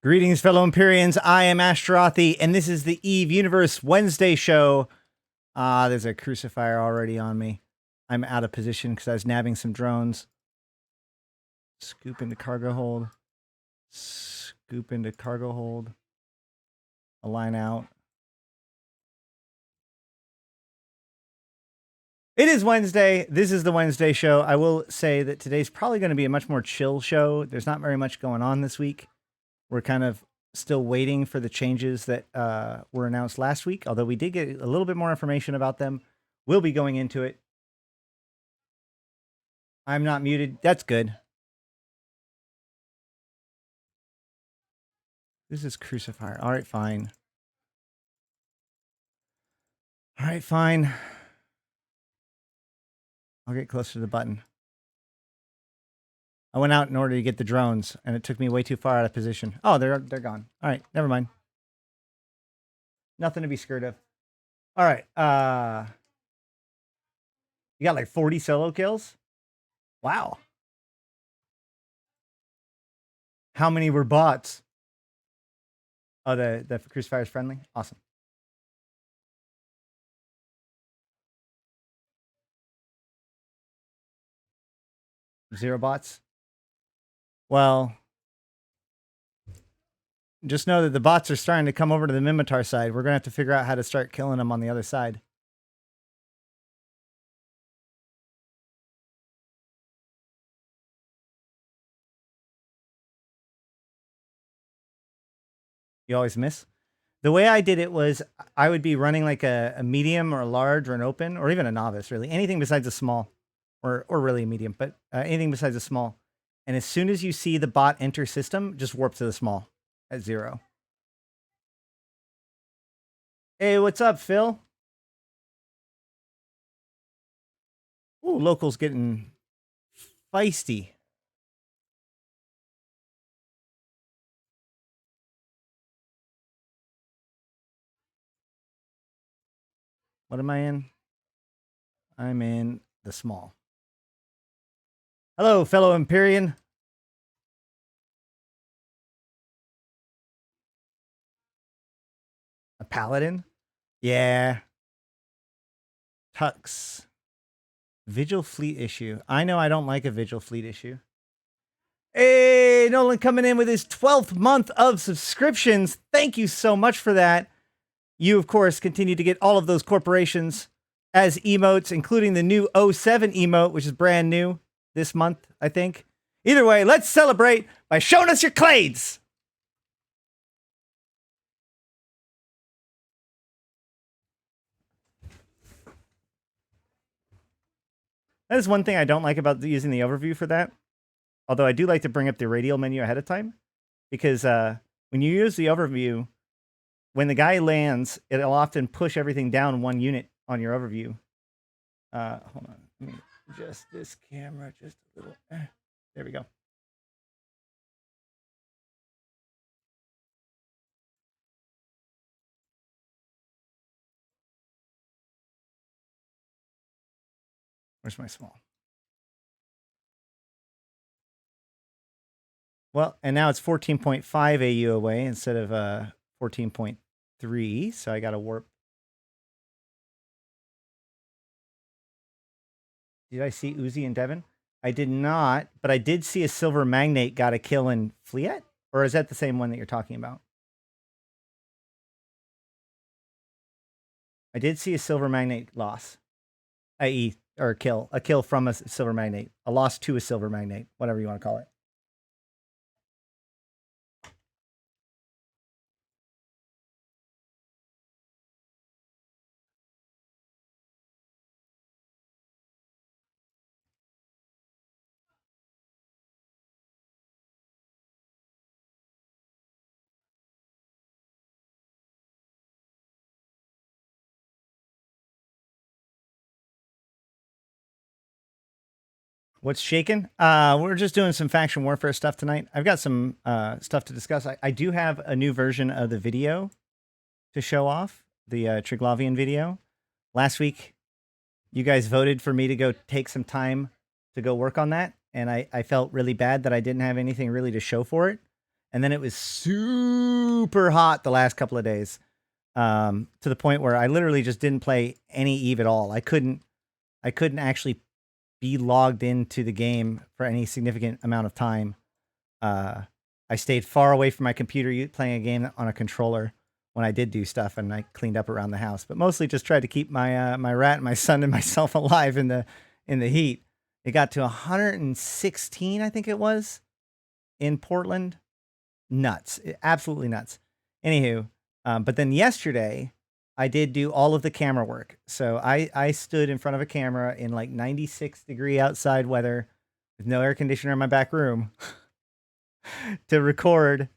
Greetings, fellow Empyreans. I am Ashtarothi, and this is the Eve Universe Wednesday show. There's a crucifier already on me. I'm out of position because I was nabbing some drones. Scoop into cargo hold. Scoop into cargo hold. Align out. It is Wednesday. This is the Wednesday show. I will say that today's probably going to be a much more chill show. There's not very much going on this week. We're kind of still waiting for the changes that were announced last week, although we did get a little bit more information about them. We'll be going into it. I'm not muted. That's good. This is Crucifier. All right, fine. All right, fine. I'll get closer to the button. I went out in order to get the drones, and it took me way too far out of position. Oh, they're gone. All right, never mind. Nothing to be scared of. All right. You got like 40 solo kills? Wow. How many were bots? Oh, the Crucifier is friendly? Awesome. Zero bots? Well, just know that the bots are starting to come over to the Minmatar side. We're going to have to figure out how to start killing them on the other side. You always miss? The way I did it was I would be running like a medium or a large or an open or even a novice, really. Anything besides a small or really a medium, but anything besides a small. And as soon as you see the bot enter system, just warp to the small at 0. Hey, what's up, Phil? Ooh, local's getting feisty. What am I in? I'm in the small. Hello, fellow Empyrean. A paladin? Yeah. Tux. Vigil fleet issue. I know I don't like a Vigil fleet issue. Hey, Nolan coming in with his 12th month of subscriptions. Thank you so much for that. You, of course, continue to get all of those corporations as emotes, including the new 07 emote, which is brand new this month, I think. Either way, let's celebrate by showing us your clades. That is one thing I don't like about using the overview for that. Although I do like to bring up the radial menu ahead of time. Because when you use the overview, when the guy lands, it'll often push everything down 1 unit on your overview. Hold on. Let me adjust this camera just a little. There we go. Where's my small? Well, and now it's 14.5 AU away instead of 14.3. So I got to warp. Did I see Uzi and Devin? I did not, but I did see a Silver Magnate got a kill in Fleet. Or is that the same one that you're talking about? I did see a Silver Magnate loss, i.e., or a kill from a Silver Magnate, a loss to a Silver Magnate, whatever you want to call it. What's shaking? We're just doing some faction warfare stuff tonight. I've got some stuff to discuss. I do have a new version of the video to show off, the Triglavian video. Last week, you guys voted for me to go take some time to go work on that, and I felt really bad that I didn't have anything really to show for it. and then it was super hot the last couple of days, to the point where I literally just didn't play any Eve at all. I couldn't actually be logged into the game for any significant amount of time. I stayed far away from my computer playing a game on a controller when I did do stuff, and I cleaned up around the house, but mostly just tried to keep my my rat, my son, and myself alive in the heat. It got to 116, I think it was, in Portland. Nuts, absolutely nuts. Anywho, but then yesterday I did do all of the camera work. So I stood in front of a camera in like 96-degree outside weather with no air conditioner in my back room to record.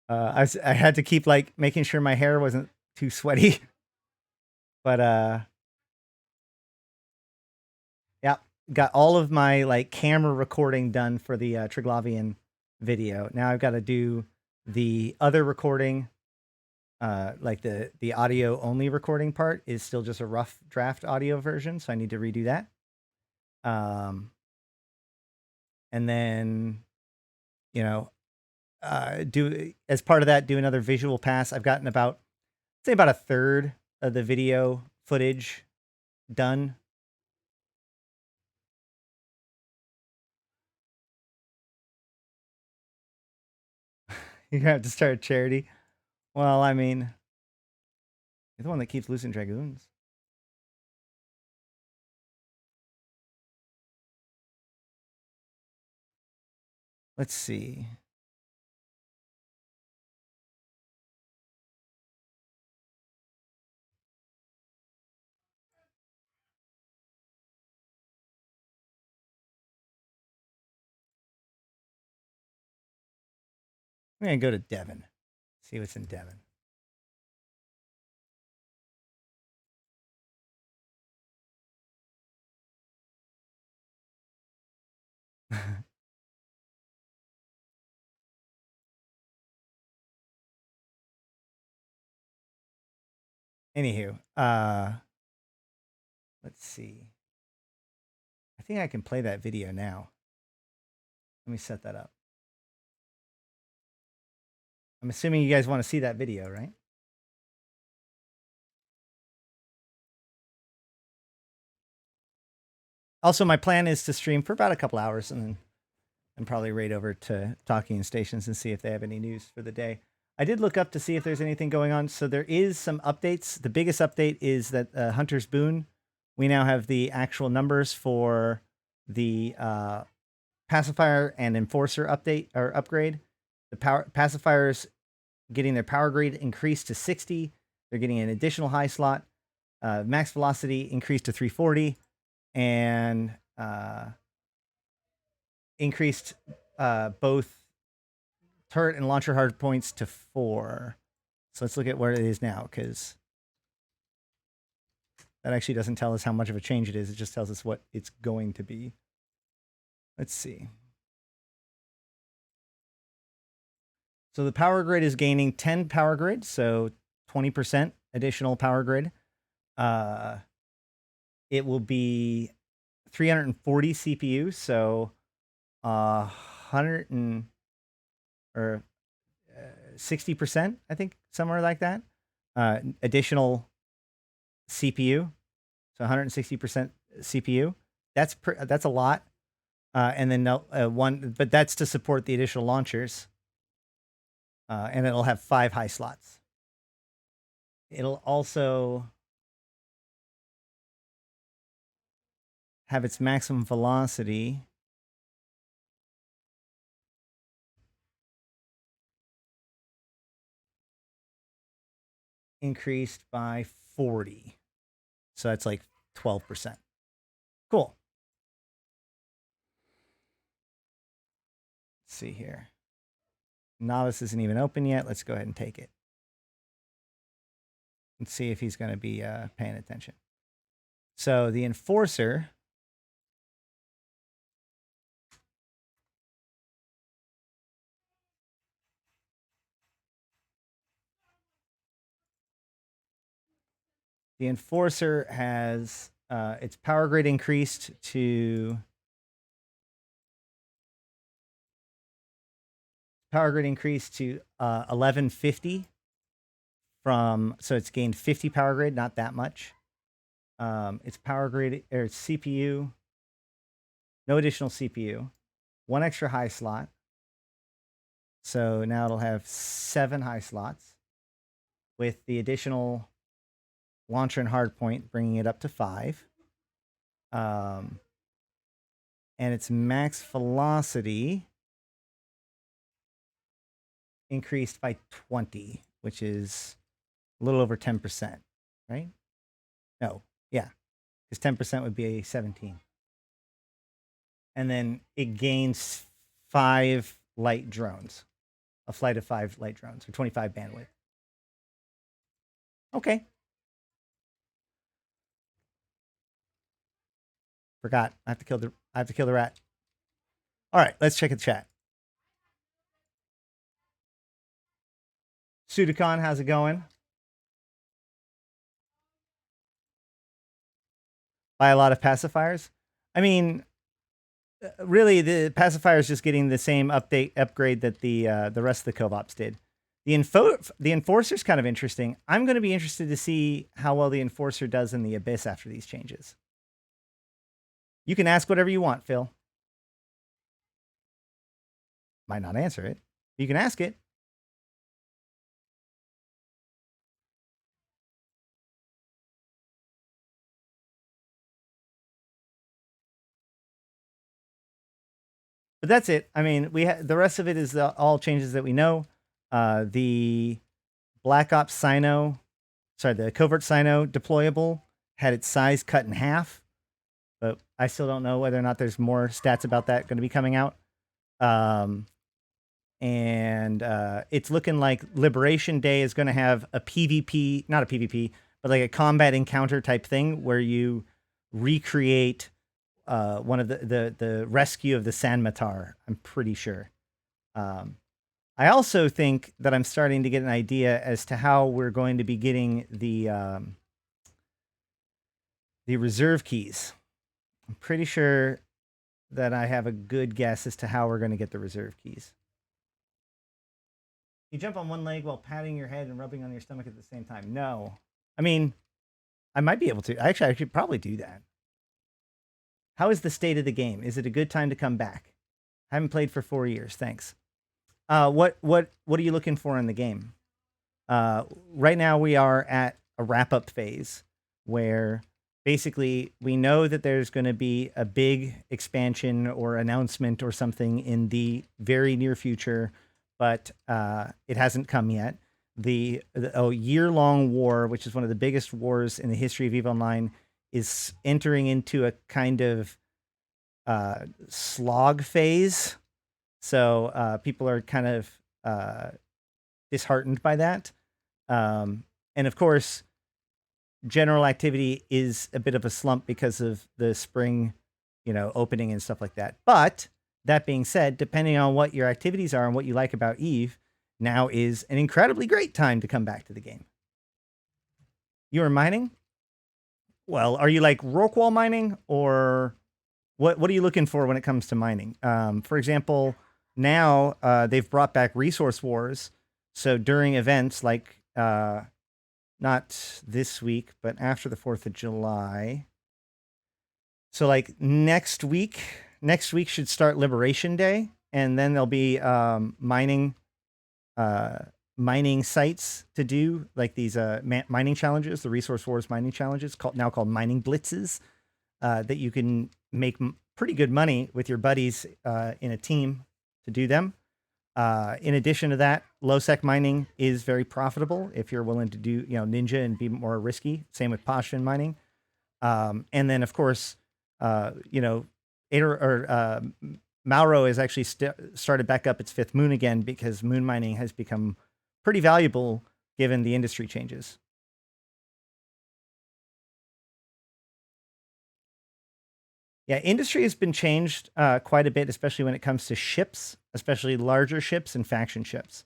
I had to keep like making sure my hair wasn't too sweaty. But yeah, got all of my like camera recording done for the Triglavian video. Now I've got to do the other recording, like the audio only recording part is still just a rough draft audio version, so I need to redo that. And then, you know, do as part of that, do another visual pass. I've gotten about, say, about a third of the video footage done. You're gonna have to start a charity. Well, I mean, you're the one that keeps losing dragoons. Let's see. I'm gonna go to Devon. See what's in Devon. Anywho, let's see. I think I can play that video now. Let me set that up. I'm assuming you guys want to see that video, right? Also, my plan is to stream for about a couple hours and probably raid over to Talking Stations and see if they have any news for the day. I did look up to see if there's anything going on. So there is some updates. The biggest update is that Hunter's Boon, we now have the actual numbers for the pacifier and enforcer update or upgrade. The pacifiers getting their power grade increased to 60. They're getting an additional high slot. Max velocity increased to 340, and increased both turret and launcher hard points to 4. So let's look at where it is now, because that actually doesn't tell us how much of a change it is. It just tells us what it's going to be. Let's see. So the power grid is gaining 10 power grid, so 20% additional power grid. It will be 340 CPU, so 100 and or 60%, I think, somewhere like that. Additional CPU, so 160% CPU. That's a lot. And then but that's to support the additional launchers. And it'll have 5 high slots. It'll also have its maximum velocity increased by 40. So that's like 12%. Cool. Let's see here. Novice isn't even open yet. Let's go ahead and take it. Let's see if he's going to be paying attention. So the enforcer has its power grade increased to power grid increased to 1150 so it's gained 50 power grid, not that much. It's power grid or it's CPU, no additional CPU, one extra high slot. So now it'll have 7 high slots with the additional launcher and hardpoint, bringing it up to 5. And its max velocity increased by 20, which is a little over 10%, right? No, yeah, because 10% would be a 17. And then it gains 5 light drones, a flight of 5 light drones, or 25 bandwidth. Okay. Forgot. I have to kill the rat. All right, let's check the chat. Sudicon, how's it going? Buy a lot of pacifiers. I mean, really, the pacifier is just getting the same upgrade that the rest of the co-ops did. The Enforcer's kind of interesting. I'm going to be interested to see how well the Enforcer does in the Abyss after these changes. You can ask whatever you want, Phil. Might not answer it. You can ask it. But that's it. I mean, the rest of it is all changes that we know. The Black Ops Sino, the Covert Sino deployable had its size cut in half, but I still don't know whether or not there's more stats about that going to be coming out. And it's looking like Liberation Day is going to have a PvP, not a PvP, but like a combat encounter type thing where you recreate one of the rescue of the Sanmatar, I'm pretty sure. I also think that I'm starting to get an idea as to how we're going to be getting the reserve keys. I'm pretty sure that I have a good guess as to how we're going to get the reserve keys. You jump on one leg while patting your head and rubbing on your stomach at the same time. No. I mean, I might be able to. Actually, I should probably do that. How is the state of the game? Is it a good time to come back? I haven't played for 4 years. Thanks. What are you looking for in the game? Right now we are at a wrap-up phase where basically we know that there's going to be a big expansion or announcement or something in the very near future, but it hasn't come yet. The year-long war, which is one of the biggest wars in the history of EVE Online, is entering into a kind of slog phase. So people are kind of disheartened by that. And of course, general activity is a bit of a slump because of the spring, opening and stuff like that. But that being said, depending on what your activities are and what you like about EVE, now is an incredibly great time to come back to the game. You are mining? Well, are you like Rorqual mining, or what are you looking for when it comes to mining? For example, now they've brought back Resource Wars. So during events like, not this week, but after the 4th of July. So like next week should start Liberation Day, and then there'll be mining sites to do, like these mining challenges, the Resource Wars mining challenges, now called mining blitzes, that you can make pretty good money with your buddies in a team to do them. In addition to that, low-sec mining is very profitable if you're willing to do ninja and be more risky. Same with Pashtun mining. And then, of course, Mauro has actually started back up its 5th moon again, because moon mining has become pretty valuable given the industry changes. Yeah, industry has been changed quite a bit, especially when it comes to ships, especially larger ships and faction ships.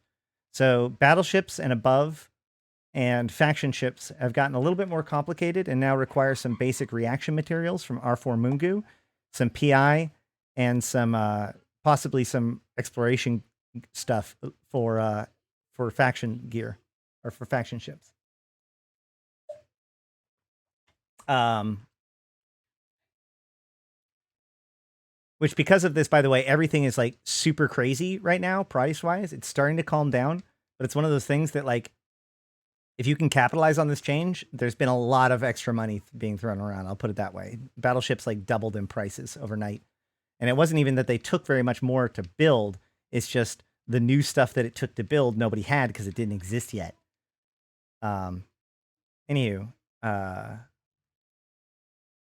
So battleships and above and faction ships have gotten a little bit more complicated and now require some basic reaction materials from R4 Mungu, some PI, and some possibly some exploration stuff for faction gear or for faction ships. Which, because of this, by the way, everything is like super crazy right now, price wise. It's starting to calm down, but it's one of those things that, like, if you can capitalize on this change, there's been a lot of extra money being thrown around. I'll put it that way. Battleships like doubled in prices overnight. And it wasn't even that they took very much more to build. It's just the new stuff that it took to build, nobody had because it didn't exist yet. Anywho,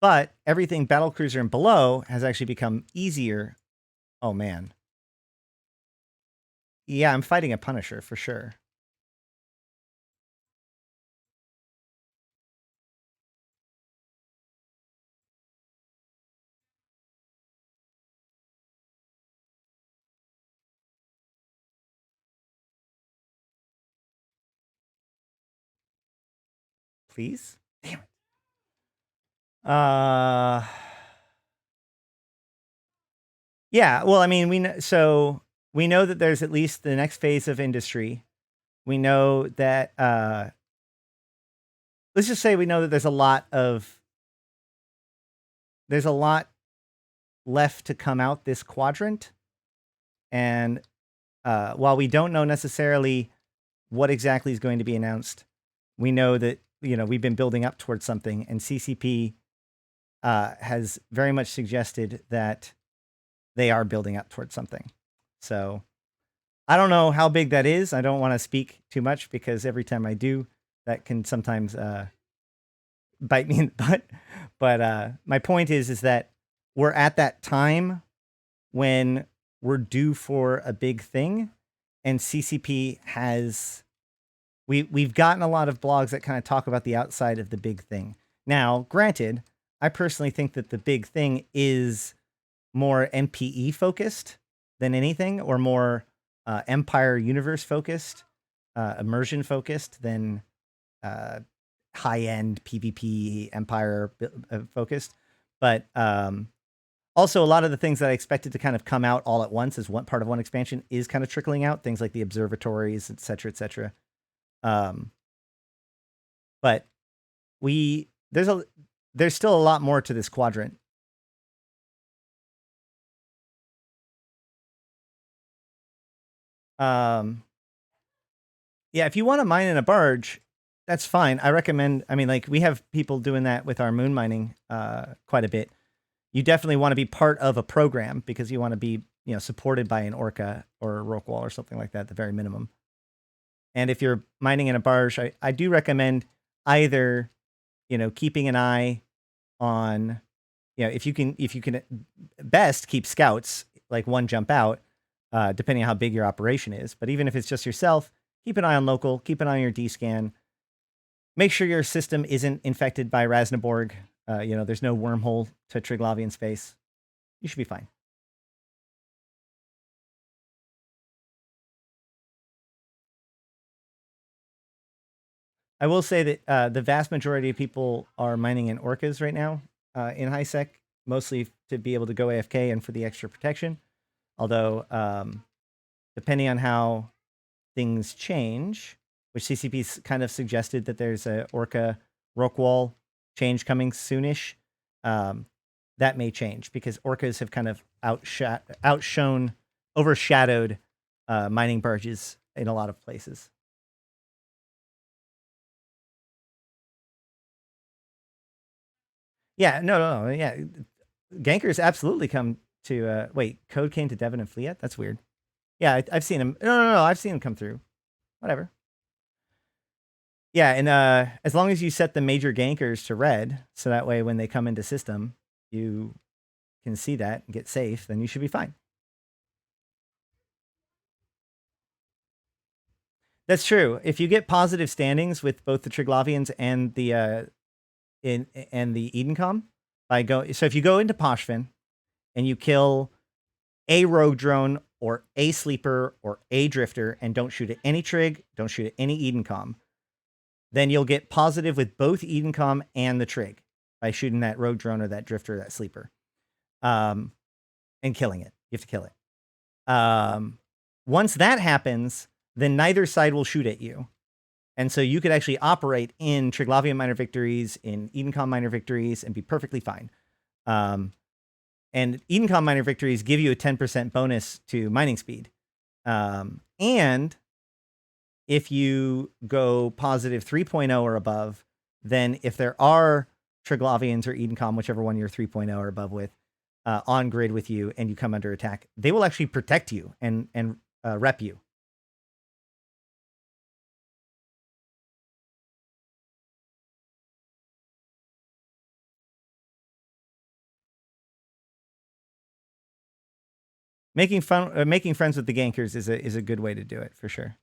but everything battlecruiser and below has actually become easier. Oh, man. Yeah, I'm fighting a Punisher for sure. Please? Damn it. Yeah, well, I mean, we know that there's at least the next phase of industry. We know that let's just say we know that there's a lot left to come out this quadrant. And while we don't know necessarily what exactly is going to be announced, we know that, we've been building up towards something, and CCP has very much suggested that they are building up towards something. So I don't know how big that is. I don't want to speak too much because every time I do, that can sometimes bite me in the butt. But my point is that we're at that time when we're due for a big thing, and CCP has we've gotten a lot of blogs that kind of talk about the outside of the big thing. Now, granted, I personally think that the big thing is more MPE focused than anything, or more Empire universe focused, immersion focused than high end PvP Empire focused. But also, a lot of the things that I expected to kind of come out all at once as one part of one expansion is kind of trickling out. Things like the observatories, et cetera, et cetera. But there's still a lot more to this quadrant. Yeah, if you want to mine in a barge, that's fine. I recommend, like, we have people doing that with our moon mining quite a bit. You definitely want to be part of a program because you want to be, supported by an Orca or a Rorqual or something like that, at the very minimum. And if you're mining in a barge, I do recommend either, keeping an eye on, if you can best keep scouts, like one jump out, depending on how big your operation is. But even if it's just yourself, keep an eye on local, keep an eye on your D-scan. Make sure your system isn't infected by Rasnaborg. There's no wormhole to Triglavian space. You should be fine. I will say that the vast majority of people are mining in Orcas right now in HiSec, mostly to be able to go AFK and for the extra protection. Although, depending on how things change, which CCP's kind of suggested that there's a Orca Rorqual change coming soonish, that may change because Orcas have kind of overshadowed mining barges in a lot of places. Yeah, no, yeah. Gankers absolutely come to, wait, Code came to Devon and Fleet? That's weird. Yeah, I've seen him. No, I've seen him come through. Whatever. Yeah, and as long as you set the major gankers to red, so that way when they come into system, you can see that and get safe, then you should be fine. That's true. If you get positive standings with both the Triglavians and the Edencom, so if you go into Poshvin and you kill a rogue drone or a sleeper or a drifter and don't shoot at any Trig, don't shoot at any Edencom, then you'll get positive with both Edencom and the Trig by shooting that rogue drone or that drifter or that sleeper, and killing it. You have to kill it. Once that happens, then neither side will shoot at you. And so you could actually operate in Triglavian minor victories, in Edencom minor victories, and be perfectly fine. And Edencom minor victories give you a 10% bonus to mining speed. And if you go positive 3.0 or above, then if there are Triglavians or Edencom, whichever one you're 3.0 or above with, on grid with you and you come under attack, they will actually protect you and rep you. Making friends with the gankers is a good way to do it for sure.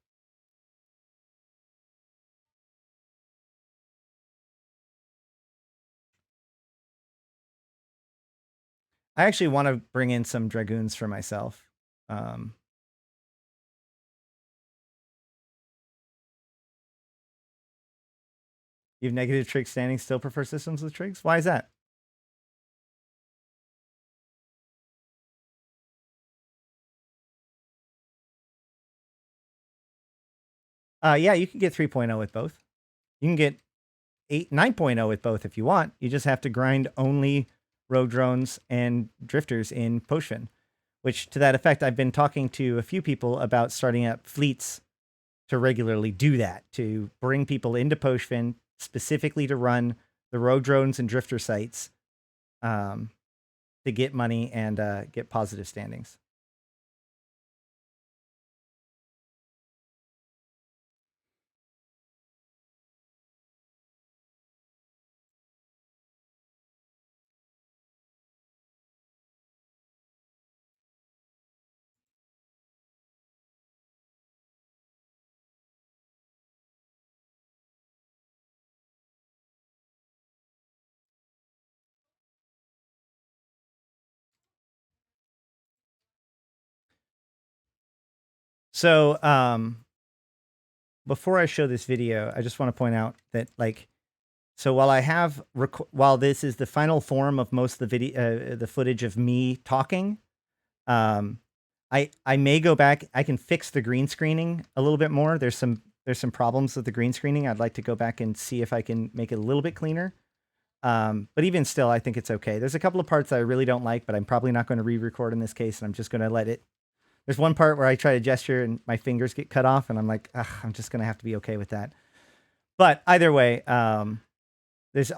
I actually want to bring in some dragoons for myself. You have negative trig standing, still prefer systems with trigs? Why is that? Yeah, you can get 3.0 with both. You can get 9.0 with both if you want. You just have to grind only rogue drones and drifters in Potion, which to that effect, I've been talking to a few people about starting up fleets to regularly do that, to bring people into Potion specifically to run the rogue drones and drifter sites to get money and get positive standings. So, before I show this video, I just want to point out that, like, so while I have, while this is the final form of most of the video, the footage of me talking, I may go back. I can fix the green screening a little bit more. There's some problems with the green screening. I'd like to go back and see if I can make it a little bit cleaner. But even still, I think it's okay. There's a couple of parts that I really don't like, but I'm probably not going to re-record in this case, and I'm just going to let it. There's one part where I try to gesture and my fingers get cut off, and I'm like, I'm just going to have to be okay with that. But either way, there's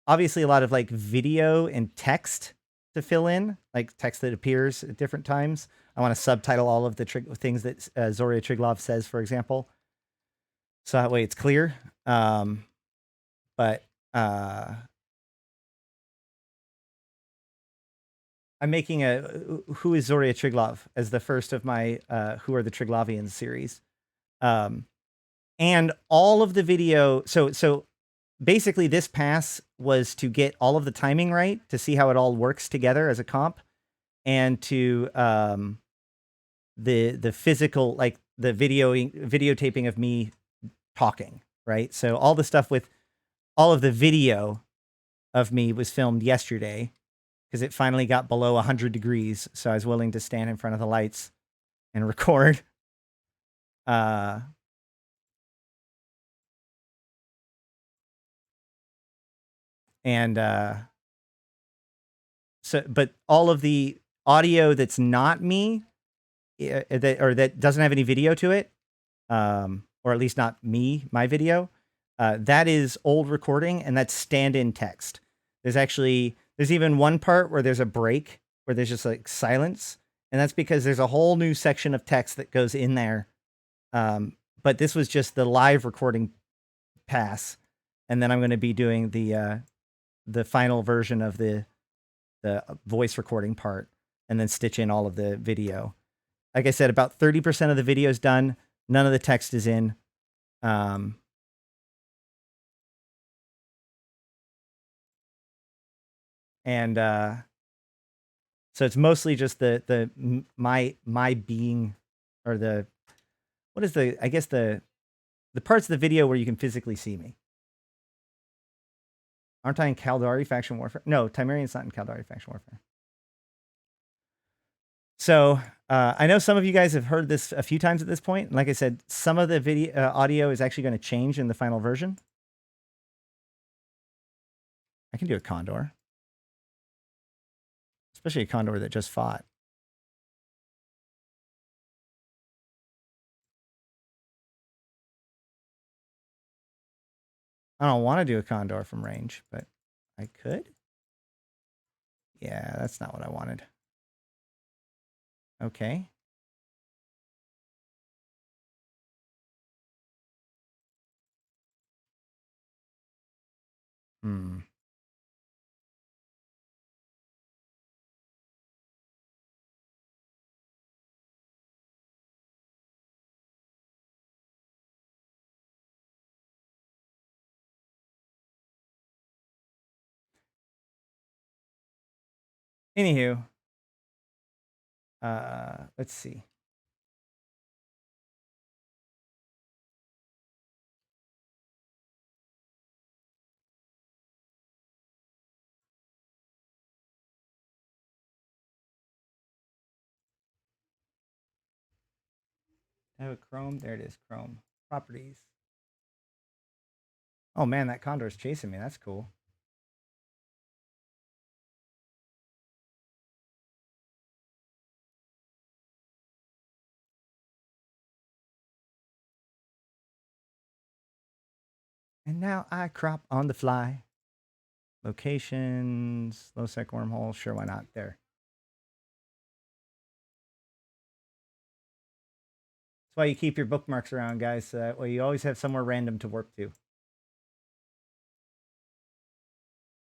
obviously a lot of like video and text to fill in, like text that appears at different times. I want to subtitle all of the things that Zorya Triglav says, for example, so that way it's clear. But I'm making a Who is Zorya Triglav as the first of my Who are the Triglavians series. And all of the video, so basically this pass was to get all of the timing right, to see how it all works together as a comp, and to the physical, like the videotaping of me talking, right? So all the stuff with all of the video of me was filmed yesterday, because it finally got below 100 degrees, so I was willing to stand in front of the lights and record. So, but all of the audio that's not me, that doesn't have any video to it, or at least not me, my video, that is old recording, and that's stand-in text. There's even one part where there's a break, where there's just like silence, and that's because there's a whole new section of text that goes in there. But this was just the live recording pass, and then I'm going to be doing the final version of the voice recording part, and then stitch in all of the video. Like I said, about 30% of the video is done. None of the text is in. So it's mostly just my being, or I guess the parts of the video where you can physically see me. Aren't I in Caldari Faction Warfare? No, Timerian's not in Caldari Faction Warfare. So I know some of you guys have heard this a few times at this point. Like I said, some of the video audio is actually going to change in the final version. I can do a condor, especially a condor that just fought. I don't want to do a condor from range, but I could. Yeah, that's not what I wanted. Okay. Hmm. Anywho, let's see. I have a Chrome. There it is. Chrome properties. Oh man, that condor is chasing me. That's cool. And now I crop on the fly. Locations, low sec wormhole. Sure, why not? There. That's why you keep your bookmarks around, guys. Well, you always have somewhere random to warp to.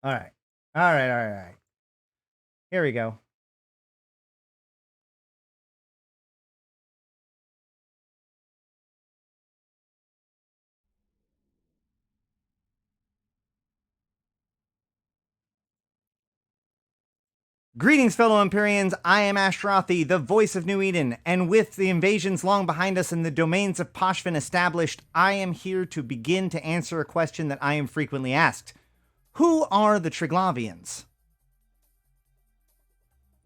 All right. All right. All right. All right. Here we go. Greetings, fellow Empyreans. I am Ashrothi, the voice of New Eden, and with the invasions long behind us and the domains of Poshvin established, I am here to begin to answer a question that I am frequently asked. Who are the Triglavians?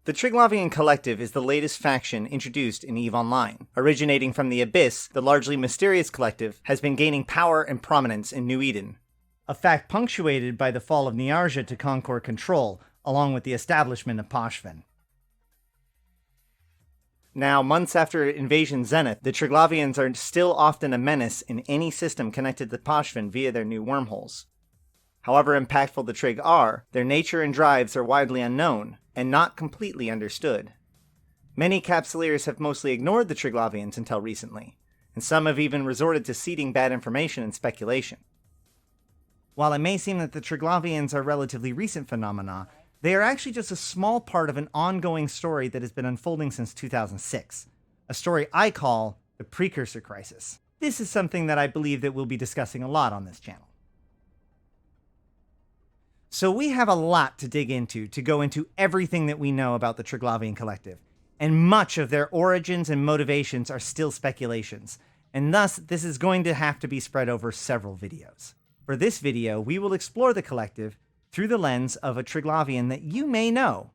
The Triglavian Collective is the latest faction introduced in EVE Online. Originating from the Abyss, the largely mysterious collective has been gaining power and prominence in New Eden, a fact punctuated by the fall of Niarja to Concord Control, along with the establishment of Poshvin. Now, months after Invasion Zenith, the Triglavians are still often a menace in any system connected to Poshvin via their new wormholes. However impactful the Trig are, their nature and drives are widely unknown, and not completely understood. Many Capsuleers have mostly ignored the Triglavians until recently, and some have even resorted to seeding bad information and speculation. While it may seem that the Triglavians are relatively recent phenomena, they are actually just a small part of an ongoing story that has been unfolding since 2006, a story I call the Precursor Crisis. This is something that I believe that we'll be discussing a lot on this channel. So we have a lot to dig into to go into everything that we know about the Triglavian Collective, and much of their origins and motivations are still speculations, and thus this is going to have to be spread over several videos. For this video, we will explore the Collective through the lens of a Triglavian that you may know,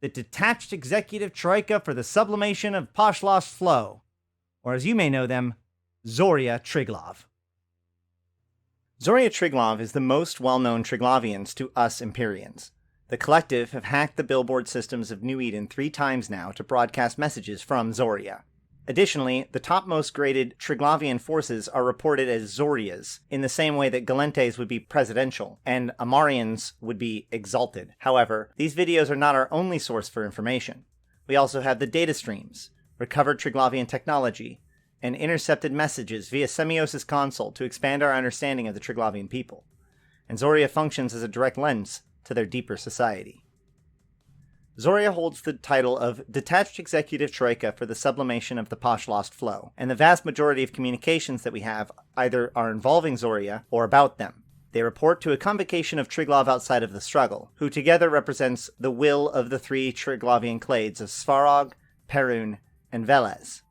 the Detached Executive Troika for the Sublimation of Poshlost Flow, or as you may know them, Zorya Triglav. Zorya Triglav is the most well-known Triglavians to us Empyreans. The Collective have hacked the billboard systems of New Eden 3 times now to broadcast messages from Zorya. Additionally, the topmost graded Triglavian forces are reported as Zoryas, in the same way that Galentes would be presidential, and Amarians would be exalted. However, these videos are not our only source for information. We also have the data streams, recovered Triglavian technology, and intercepted messages via Semiosis console to expand our understanding of the Triglavian people. And Zorya functions as a direct lens to their deeper society. Zorya holds the title of Detached Executive Troika for the Sublimation of the Poshlost Flow, and the vast majority of communications that we have either are involving Zorya or about them. They report to a convocation of Triglav outside of the struggle, who together represents the will of the 3 Triglavian clades of Svarog, Perun, and Velez.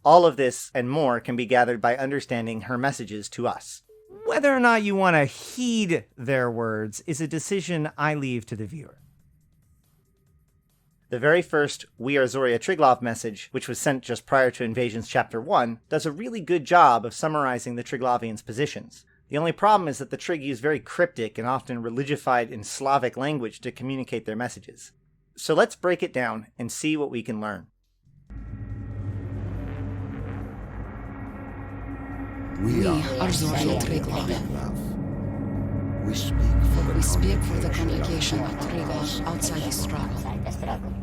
All of this and more can be gathered by understanding her messages to us. Whether or not you want to heed their words is a decision I leave to the viewer. The very first We Are Zoria Triglav message, which was sent just prior to Invasions Chapter 1, does a really good job of summarizing the Triglavians' positions. The only problem is that the Trig use very cryptic and often religified in Slavic language to communicate their messages. So let's break it down and see what we can learn. We are Zoria Triglav. We speak for the congregation of Triglav outside the struggle.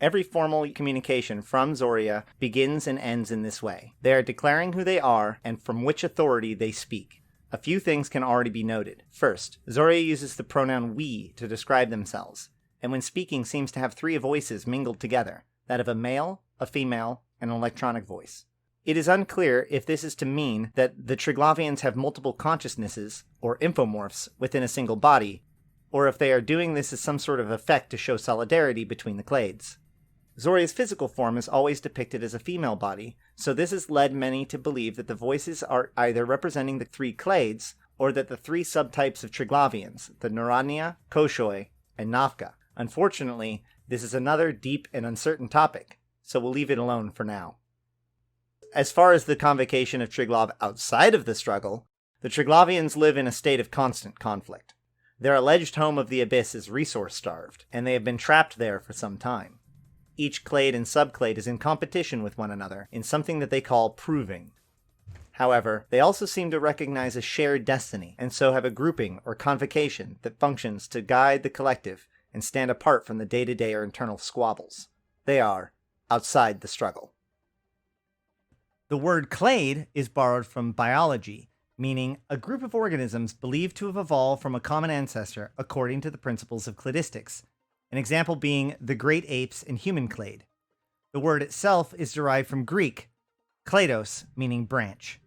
Every formal communication from Zoria begins and ends in this way. They are declaring who they are and from which authority they speak. A few things can already be noted. First, Zoria uses the pronoun we to describe themselves, and when speaking seems to have three voices mingled together, that of a male, a female, and an electronic voice. It is unclear if this is to mean that the Triglavians have multiple consciousnesses, or infomorphs, within a single body, or if they are doing this as some sort of effect to show solidarity between the clades. Zoria's physical form is always depicted as a female body, so this has led many to believe that the voices are either representing the three clades, or that the three subtypes of Triglavians, the Narania, Koshoi, and Navka. Unfortunately, this is another deep and uncertain topic, so we'll leave it alone for now. As far as the convocation of Triglav outside of the struggle, the Triglavians live in a state of constant conflict. Their alleged home of the Abyss is resource-starved, and they have been trapped there for some time. Each clade and subclade is in competition with one another in something that they call proving. However, they also seem to recognize a shared destiny, and so have a grouping or convocation that functions to guide the collective and stand apart from the day-to-day or internal squabbles. They are outside the struggle. The word clade is borrowed from biology, meaning a group of organisms believed to have evolved from a common ancestor according to the principles of cladistics, an example being the great apes and human clade. The word itself is derived from Greek, klados, meaning branch.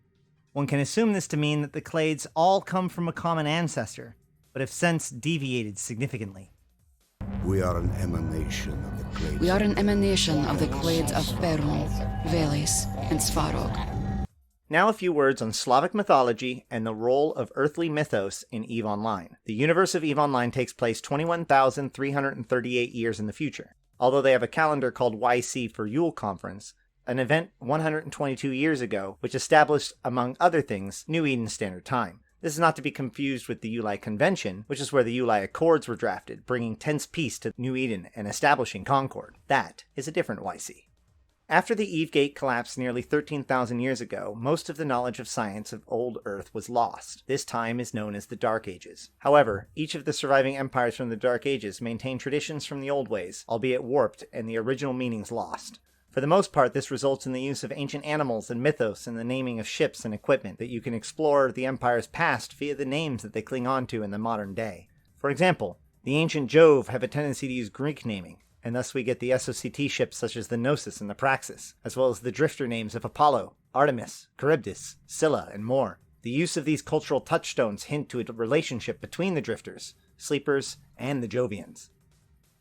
One can assume this to mean that the clades all come from a common ancestor, but have since deviated significantly. We are an emanation of the clades. We are an emanation of the clades of Perun, Veles, and Svarog. Now a few words on Slavic mythology and the role of earthly mythos in EVE Online. The universe of EVE Online takes place 21,338 years in the future. Although they have a calendar called YC for Yule Conference, an event 122 years ago, which established, among other things, New Eden Standard Time. This is not to be confused with the Yulai Convention, which is where the Yulai Accords were drafted, bringing tense peace to New Eden and establishing Concord. That is a different YC. After the Eve Gate collapsed nearly 13,000 years ago, most of the knowledge of science of old Earth was lost. This time is known as the Dark Ages. However, each of the surviving empires from the Dark Ages maintain traditions from the old ways, albeit warped and the original meanings lost. For the most part, this results in the use of ancient animals and mythos and the naming of ships and equipment that you can explore the empire's past via the names that they cling on to in the modern day. For example, the ancient Jove have a tendency to use Greek naming, and thus we get the SOCT ships such as the Gnosis and the Praxis, as well as the drifter names of Apollo, Artemis, Charybdis, Scylla, and more. The use of these cultural touchstones hint to a relationship between the drifters, sleepers, and the Jovians.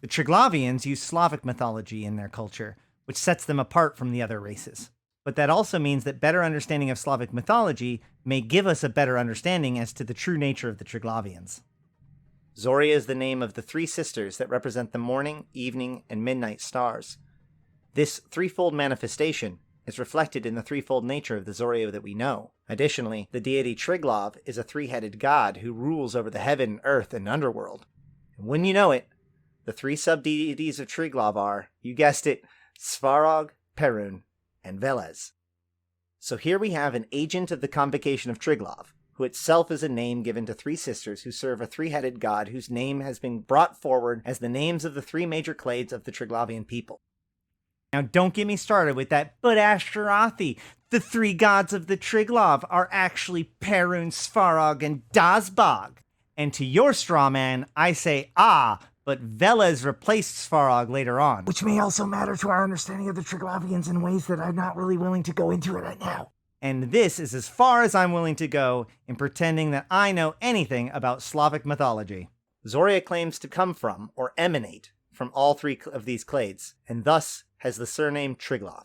The Triglavians use Slavic mythology in their culture, which sets them apart from the other races. But that also means that better understanding of Slavic mythology may give us a better understanding as to the true nature of the Triglavians. Zoria is the name of the three sisters that represent the morning, evening, and midnight stars. This threefold manifestation is reflected in the threefold nature of the Zoria that we know. Additionally, the deity Triglav is a three-headed god who rules over the heaven, earth, and underworld. And when you know it, the three sub-deities of Triglav are, you guessed it, Svarog, Perun, and Veles. So here we have an agent of the convocation of Triglav, who itself is a name given to three sisters who serve a three-headed god whose name has been brought forward as the names of the three major clades of the Triglavian people. Now don't get me started with that, but Ashtarothi, the three gods of the Triglav are actually Perun, Svarog, and Dazbog. And to your straw man, I say but Veles replaced Svarog later on. Which may also matter to our understanding of the Triglavians in ways that I'm not really willing to go into it right now. And this is as far as I'm willing to go in pretending that I know anything about Slavic mythology. Zoria claims to come from, or emanate, from all three of these clades, and thus has the surname Triglav.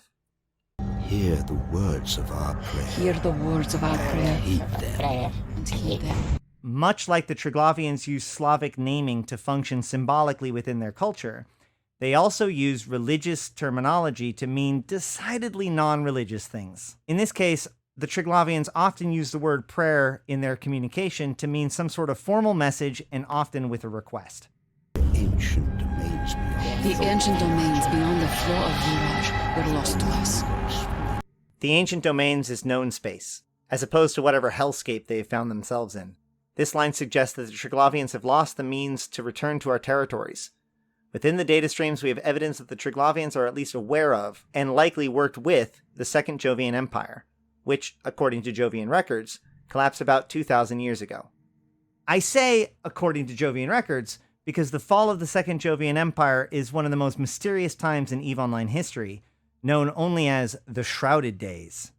Hear the words of our prayer. Hear the words of our prayer. Heed them. And heed them. much like the Triglavians use Slavic naming to function symbolically within their culture, they also use religious terminology to mean decidedly non-religious things. In this case, the Triglavians often use the word prayer in their communication to mean some sort of formal message, and often with a request. Ancient domains beyond The ancient domains beyond the floor of Viraj were lost to us. The ancient domains is known space, as opposed to whatever hellscape they have found themselves in. This line suggests that the Triglavians have lost the means to return to our territories. Within the data streams, we have evidence that the Triglavians are at least aware of, and likely worked with, the Second Jovian Empire, which, according to Jovian records, collapsed about 2,000 years ago. I say, according to Jovian records, because the fall of the Second Jovian Empire is one of the most mysterious times in EVE Online history, known only as the Shrouded Days.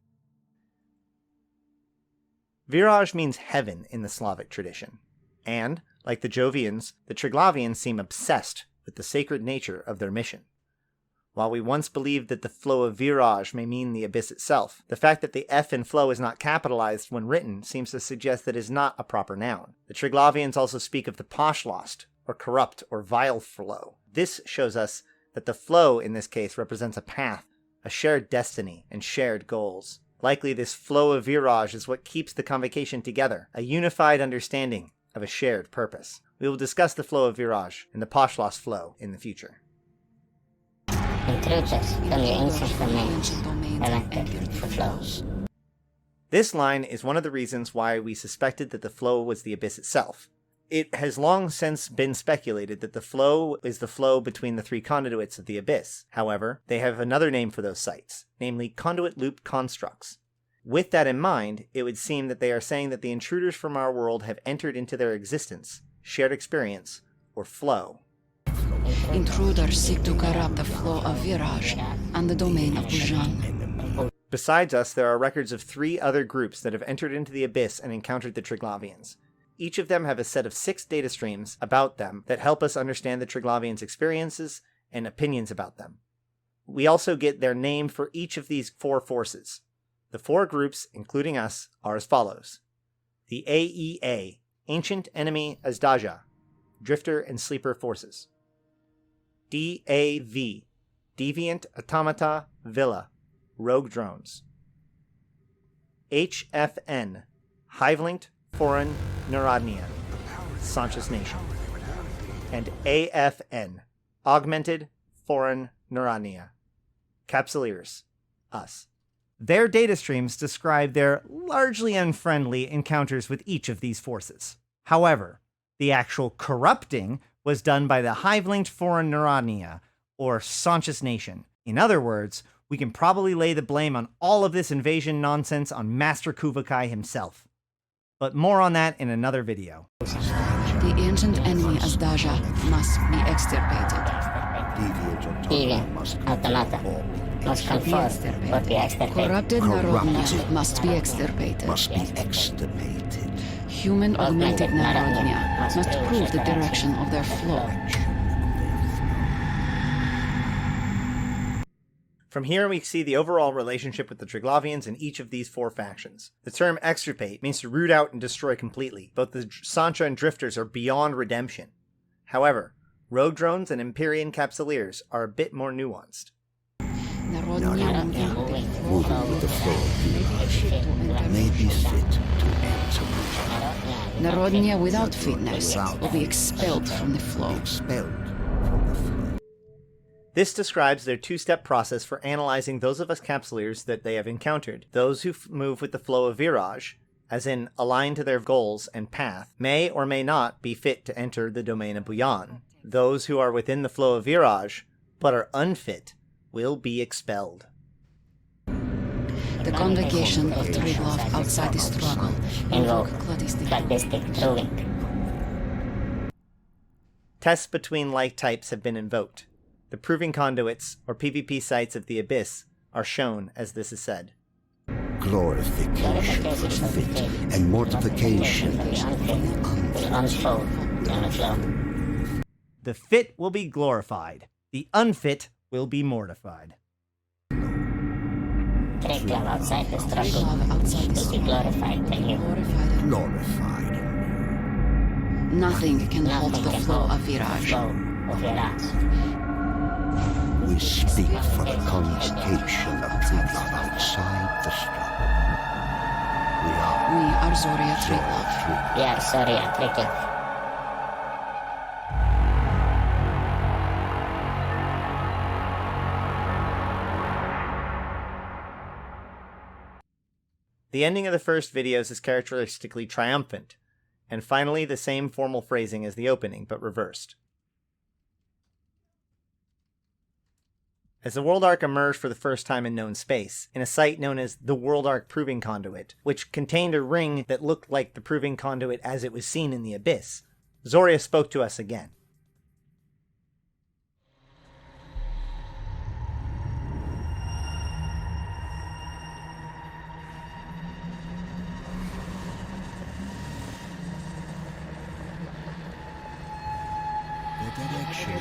Viraj means heaven in the Slavic tradition, and, like the Jovians, the Triglavians seem obsessed with the sacred nature of their mission. While we once believed that the flow of Viraj may mean the abyss itself, the fact that the F in flow is not capitalized when written seems to suggest that it is not a proper noun. The Triglavians also speak of the Pashlost, or corrupt or vile flow. This shows us that the flow in this case represents a path, a shared destiny, and shared goals. Likely this flow of Viraj is what keeps the convocation together, a unified understanding of a shared purpose. We will discuss the flow of Viraj and the Pashlost flow in the future. Intruders from the ancient domains have entered the flows. This line is one of the reasons why we suspected that the flow was the abyss itself. It has long since been speculated that the flow is the flow between the three conduits of the abyss. However, they have another name for those sites, namely conduit loop constructs. With that in mind, it would seem that they are saying that the intruders from our world have entered into their existence, shared experience, or flow. Intruders seek to corrupt the flow of Viraj and the domain of Bujan. Besides us, there are records of 3 other groups that have entered into the abyss and encountered the Triglavians. Each of them have a set of 6 data streams about them that help us understand the Triglavians' experiences and opinions about them. We also get their name for each of these 4 forces. The 4 groups, including us, are as follows. The AEA, Ancient Enemy Azdaja, Drifter and Sleeper Forces. DAV, Deviant Automata Villa, Rogue Drones. HFN, Hive-Linked Foreign Narodnia, Sanchez Nation. And AFN, Augmented Foreign Narodnia, Capsuleers, us. Their data streams describe their largely unfriendly encounters with each of these forces. However, the actual corrupting was done by the Hive-Linked Foreign Narodnia, or Sanchez Nation. In other words, we can probably lay the blame on all of this invasion nonsense on Master Kuvakai himself. But more on that in another video. The ancient enemy Azdaja must be extirpated. Deviant Automata must come forth or be extirpated. Corrupted Narodnia must be extirpated. must be extirpated. Human augmented Narodnia must prove the direction of their flow. From here we see the overall relationship with the Triglavians in each of these 4 factions. The term extirpate means to root out and destroy completely. Both the Sancha and Drifters are beyond redemption. However, Rogue Drones and Empyrean Capsuleers are a bit more nuanced. Narodnia Moving with the flow of Viraj may be fit to enter Bujan. Narodnia without fitness will be expelled from the flow. Expelled from the flow. This describes their 2-step process for analyzing those of us Capsuleers that they have encountered. Those who move with the flow of Viraj, as in aligned to their goals and path, may or may not be fit to enter the domain of Bujan. Those who are within the flow of Viraj, but are unfit, will be expelled. The convocation of Triglav outside the struggle Invoke Cladistic. Cladistic Ruling. Tests between like types have been invoked. The proving conduits, or PvP sites of the Abyss, are shown as this is said. Glorification of the fit and mortification of the Will unfold on the flow. The fit will be glorified. The unfit will be mortified. Triglav outside the struggle Triglav outside the will be struggle. glorified by you. Glorified. glorified. Nothing can hold the flow of Viraj. We speak for the convocation of Triglav outside the struggle. We are Zoria Triglav. We are Zoria Triglav. The ending of the first videos is characteristically triumphant, and finally the same formal phrasing as the opening, but reversed. As the World Ark emerged for the first time in known space, in a site known as the World Ark Proving Conduit, which contained a ring that looked like the Proving Conduit as it was seen in the Abyss, Zoria spoke to us again. The direction of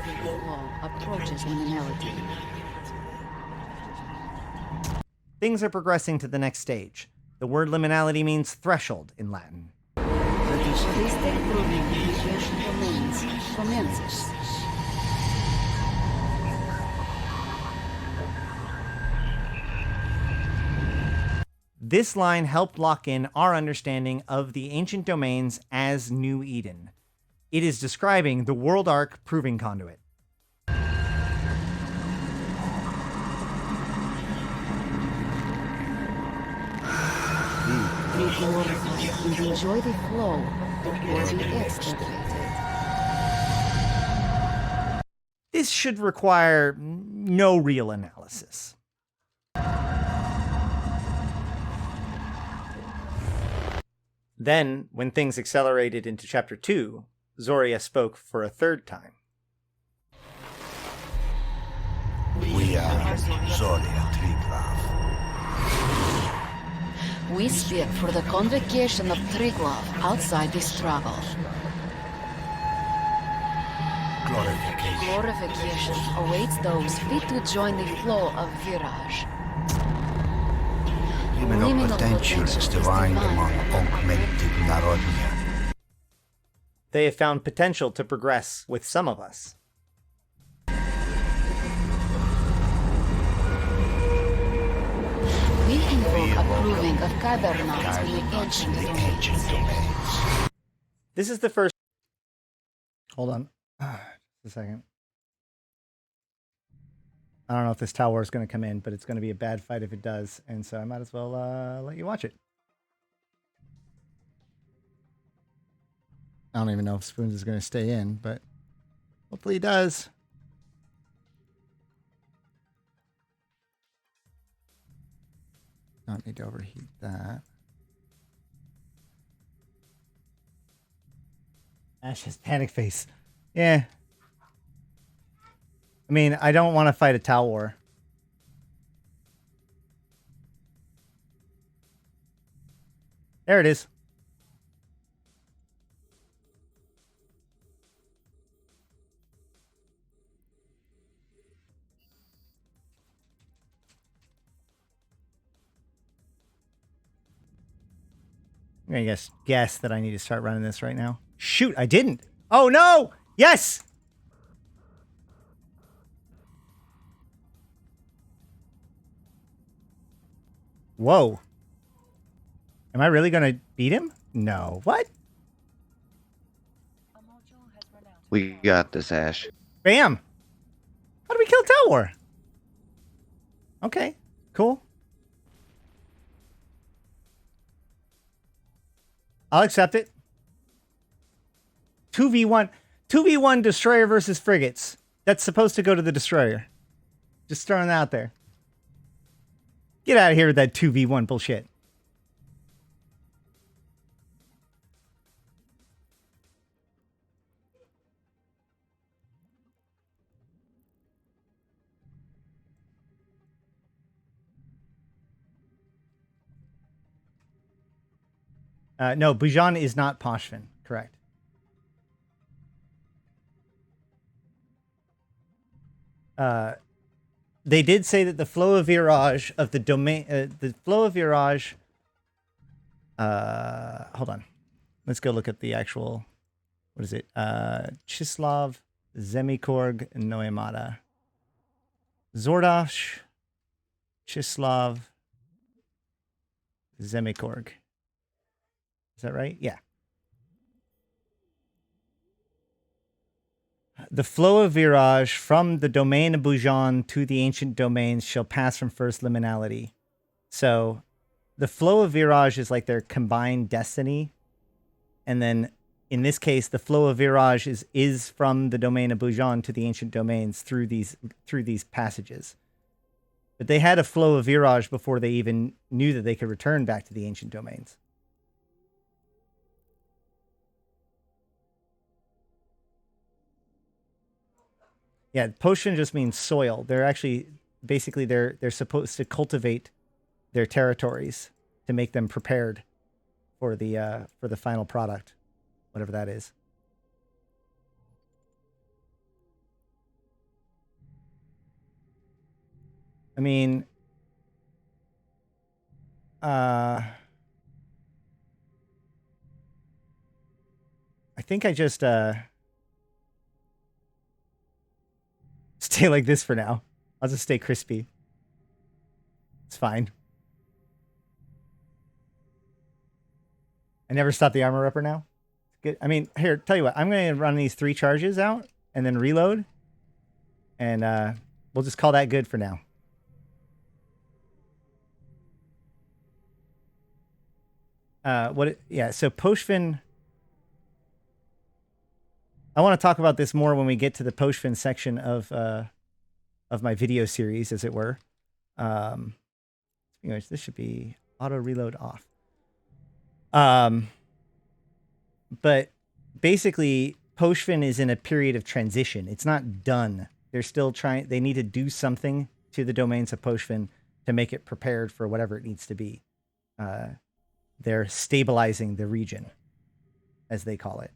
the flow approaches liminality. Things are progressing to the next stage. The word liminality means threshold in Latin. Holistic proving communication domains commences. This line helped lock in our understanding of the ancient domains as New Eden. It is describing the World Ark Proving Conduit. We glorify and enjoy the flow before we extirpate it. This should require no real analysis. Then, when things accelerated into Chapter 2, Zoria spoke for a third time. We are Zoria Triglav. We speak for the convocation of Triglav outside the struggle. Glorification awaits those fit to join the flow of Viraj. Liminal potential is divine among augmented Narodnia. They have found potential to progress with some of us. We invoke a proving of Cybernauts in the ancient domains. This is the first... Hold on. Just a second. I don't know if this tower is going to come in, but it's going to be a bad fight if it does, and so I might as well let you watch it. I don't even know if Spoons is going to stay in, but hopefully he does. Don't need to overheat that. Ash's panic face. Yeah. I mean, I don't want to fight a Tau War. There it is. I'm gonna guess that I need to start running this right now. Shoot, I didn't. Oh no! Yes! Whoa. Am I really gonna beat him? No. What? We got this, Ash. Bam! How do we kill Tau War? Okay, cool. I'll accept it. 2v1. 2v1 destroyer versus frigates. That's supposed to go to the destroyer. Just throwing that out there. Get out of here with that 2v1 bullshit. No, Bujan is not Poshvin. Correct. They did say that the flow of Viraj of the domain, the flow of Viraj. Hold on, let's go look at the actual what is it? Chislav Zemikorg Noemada. Zordash Chislav Zemikorg. Is that right? Yeah. The flow of Viraj from the domain of Bujan to the ancient domains shall pass from first liminality. So the flow of Viraj is like their combined destiny. And then in this case, the flow of Viraj is from the domain of Bujan to the ancient domains through these passages. But they had a flow of Viraj before they even knew that they could return back to the ancient domains. Yeah, Poshvin just means soil. They're actually basically they're supposed to cultivate their territories to make them prepared for the final product, whatever that is. I mean, I think I just stay like this for now. I'll just stay crispy. It's fine. I never stop the armor upper now. Good. I mean, here, tell you what. I'm going to run these 3 charges out and then reload. And we'll just call that good for now. So Poshvin... I want to talk about this more when we get to the Poshvin section of my video series, as it were. Anyways, this should be auto reload off. But basically, Poshvin is in a period of transition. It's not done. They're still trying. They need to do something to the domains of Poshvin to make it prepared for whatever it needs to be. They're stabilizing the region, as they call it.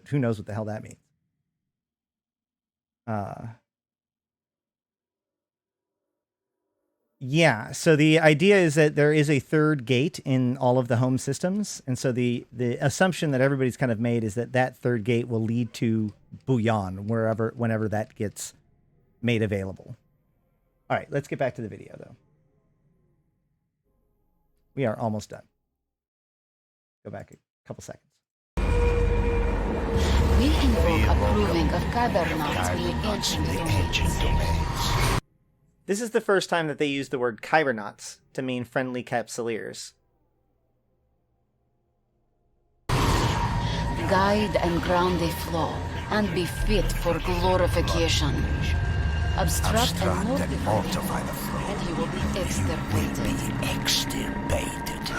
Who knows what the hell that means? Yeah, so the idea is that there is a third gate in all of the home systems. And so the assumption that everybody's kind of made is that that third gate will lead to Buyan, whenever that gets made available. All right, let's get back to the video, though. We are almost done. Go back a couple seconds. We invoke approving of Kybernauts in the ancient domains. This is the first time that they use the word Kybernauts to mean friendly capsuleers. Guide and ground the flow, and be fit for glorification. Obstruct and mortify the flow, and you will be extirpated.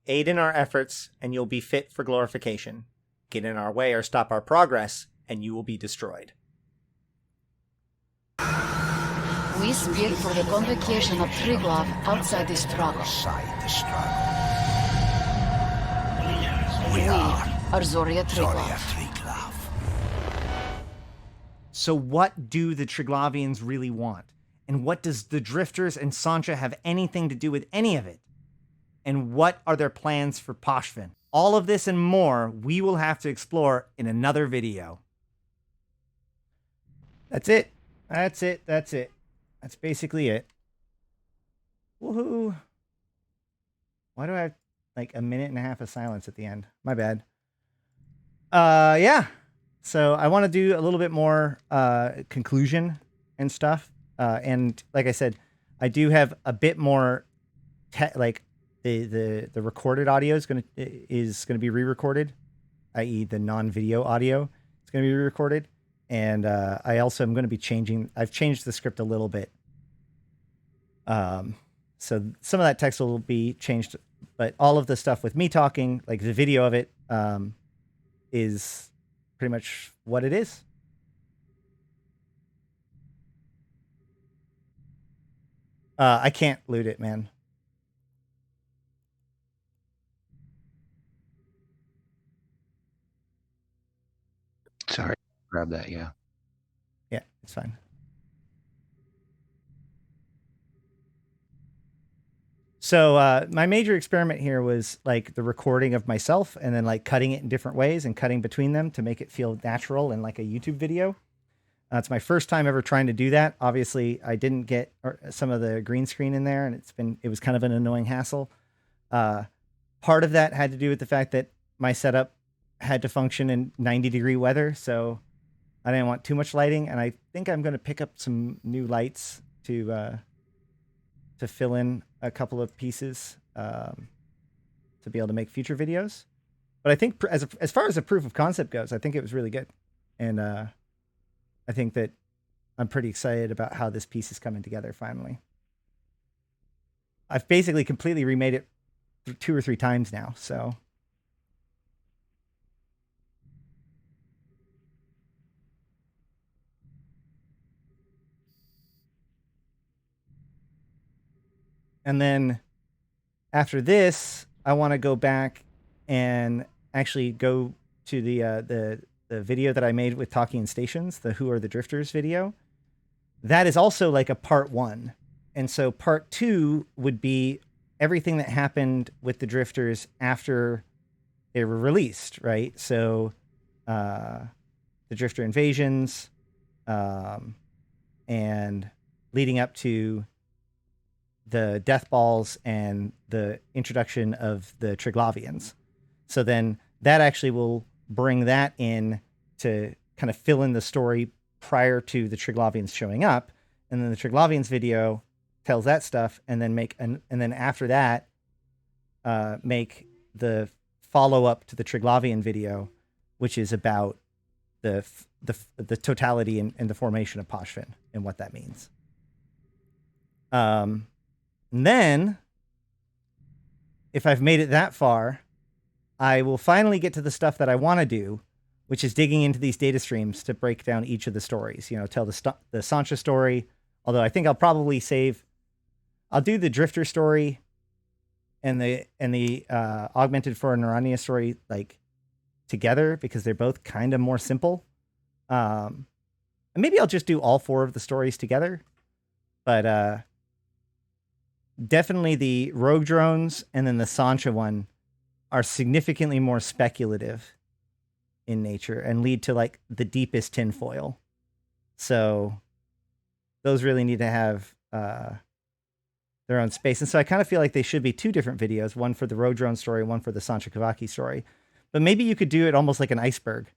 Aid in our efforts, and you'll be fit for glorification. Get in our way or stop our progress, and you will be destroyed. We speak for the convocation of Triglav outside the struggle. We are Zoria Triglav. So what do the Triglavians really want? And what does the Drifters and Sancha have anything to do with any of it? And what are their plans for Poshvin? All of this and more we will have to explore in another video. That's it. That's it. That's it. That's basically it. Woohoo. Why do I have like a minute and a half of silence at the end? My bad. Yeah. So I want to do a little bit more conclusion and stuff. And like I said, I do have a bit more the recorded audio is gonna be re-recorded, i.e. the non-video audio is gonna be re-recorded, and I also am going to be changing. I've changed the script a little bit, so some of that text will be changed, but all of the stuff with me talking, like the video of it, is pretty much what it is. I can't loot it, man. Sorry, grab that, yeah. Yeah, it's fine. So my major experiment here was like the recording of myself and then like cutting it in different ways and cutting between them to make it feel natural in like a YouTube video. It's my first time ever trying to do that. Obviously, I didn't get some of the green screen in there, and it was kind of an annoying hassle. Part of that had to do with the fact that my setup had to function in 90-degree weather, so I didn't want too much lighting. And I think I'm going to pick up some new lights to fill in a couple of pieces to be able to make future videos. But I think as far as a proof of concept goes, I think it was really good, and I think that I'm pretty excited about how this piece is coming together finally. I've basically completely remade it 2 or 3 times now, so. And then after this, I want to go back and actually go to the video that I made with Talking in Stations, the Who Are the Drifters video. That is also like a part 1. And so part 2 would be everything that happened with the Drifters after they were released, right? So the Drifter invasions and leading up to the Death Balls and the introduction of the Triglavians. So then that actually will bring that in to kind of fill in the story prior to the Triglavians showing up. And then the Triglavians video tells that stuff, and then and then after that, make the follow-up to the Triglavian video, which is about the totality and the formation of Poshvin and what that means. And then, if I've made it that far, I will finally get to the stuff that I want to do, which is digging into these data streams to break down each of the stories. You know, tell the Sancha story. Although I think I'll probably I'll do the Drifter story and the Augmented for Narania story like together, because they're both kind of more simple. And maybe I'll just do all 4 of the stories together. But definitely the Rogue Drones and then the Sancha one are significantly more speculative in nature and lead to like the deepest tinfoil. So those really need to have their own space. And so I kind of feel like they should be 2 different videos, one for the Rogue Drone story, one for the Sancha Kavaki story. But maybe you could do it almost like an iceberg,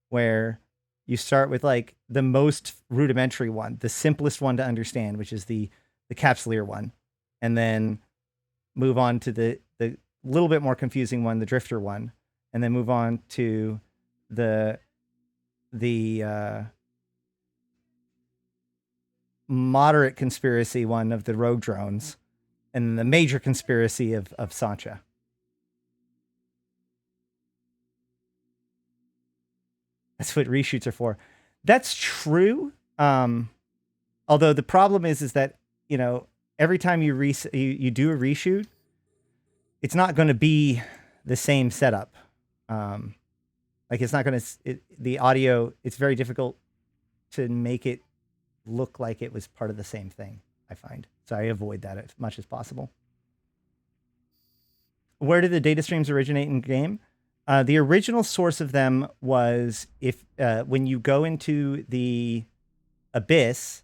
where you start with like the most rudimentary one, the simplest one to understand, which is the Capsuleer one, and then move on to the little bit more confusing one, the Drifter one, and then move on to the moderate conspiracy one of the Rogue Drones, and the major conspiracy of Sancha. That's what reshoots are for. That's true. Although the problem is that, you know, every time you do a reshoot, it's not going to be the same setup. Like it's not going to, the audio, it's very difficult to make it look like it was part of the same thing, I find. So I avoid that as much as possible. Where did the data streams originate in game? The original source of them was when you go into the Abyss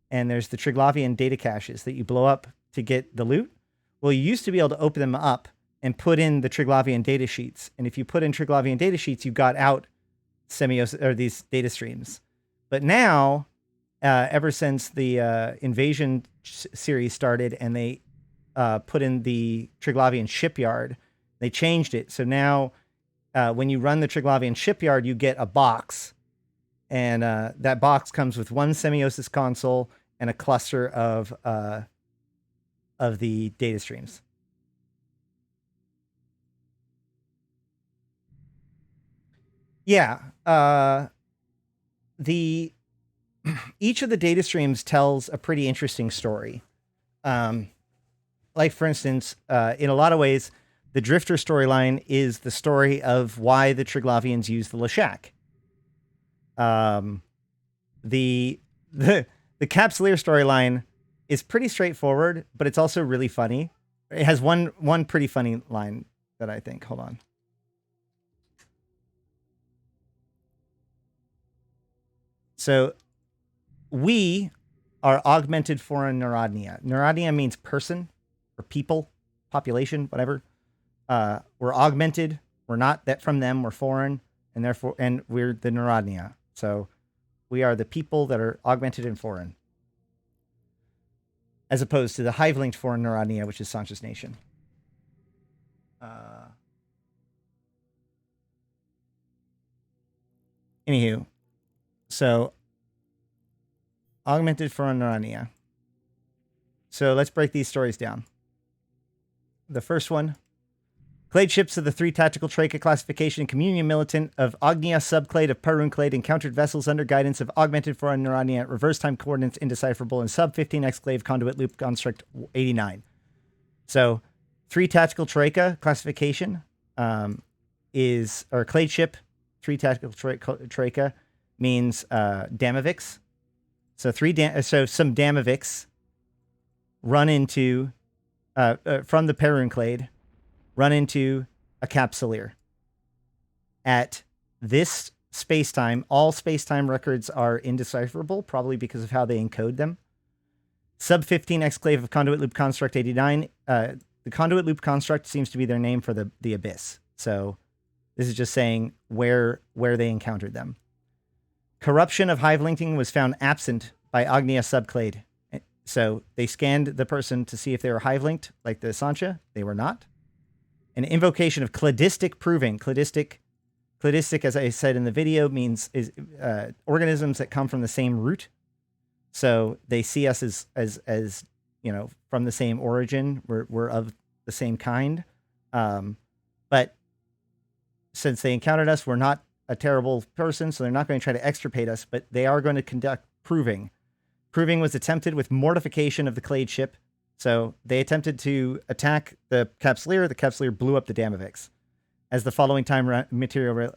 and there's the Triglavian data caches that you blow up to get the loot. Well, you used to be able to open them up and put in the Triglavian data sheets. And if you put in Triglavian data sheets, you got out these data streams. But now, ever since the Invasion series started and they put in the Triglavian shipyard, they changed it. So now when you run the Triglavian shipyard, you get a box. And that box comes with 1 Semiosis console and a cluster of the data streams. Yeah. Each of the data streams tells a pretty interesting story. Like, for instance, in a lot of ways, the Drifter storyline is the story of why the Triglavians used the Leshak. The Capsuleer storyline is pretty straightforward, but it's also really funny. It has one pretty funny line that I think. Hold on. So we are augmented foreign Narodnia. Narodnia means person or people, population, whatever. We're augmented. We're not that from them. We're foreign, and therefore, and we're the Narodnia. So we are the people that are augmented and foreign, as opposed to the hive-linked foreign Narodnia, which is Sansha's nation. Anywho, so augmented foreign Narodnia. So let's break these stories down. The first one. Clade ships of the 3 tactical Troika classification and communion militant of Ognia subclade of Perun clade encountered vessels under guidance of augmented foreign Narodnia at reverse time coordinates indecipherable in sub 15 exclave conduit loop construct 89. So 3 tactical Troika classification is, or clade ship, 3 tactical Troika means Damavix. So some Damavix run into from the Perun clade. Run into a capsuleer. At this space-time, all space-time records are indecipherable, probably because of how they encode them. Sub-15 exclave of conduit loop construct 89. The conduit loop construct seems to be their name for the abyss. So this is just saying where they encountered them. Corruption of hive linking was found absent by Ognia subclade. So they scanned the person to see if they were hive linked, like the Sancha. They were not. An invocation of cladistic proving. Cladistic, as I said in the video, means organisms that come from the same root. So they see us as you know, from the same origin. We're of the same kind. But since they encountered us, we're not a terrible person, so they're not going to try to extirpate us, but they are going to conduct proving. Proving was attempted with mortification of the clade ship. So they attempted to attack the Capsuleer. The Capsuleer blew up the Damavix as the following time material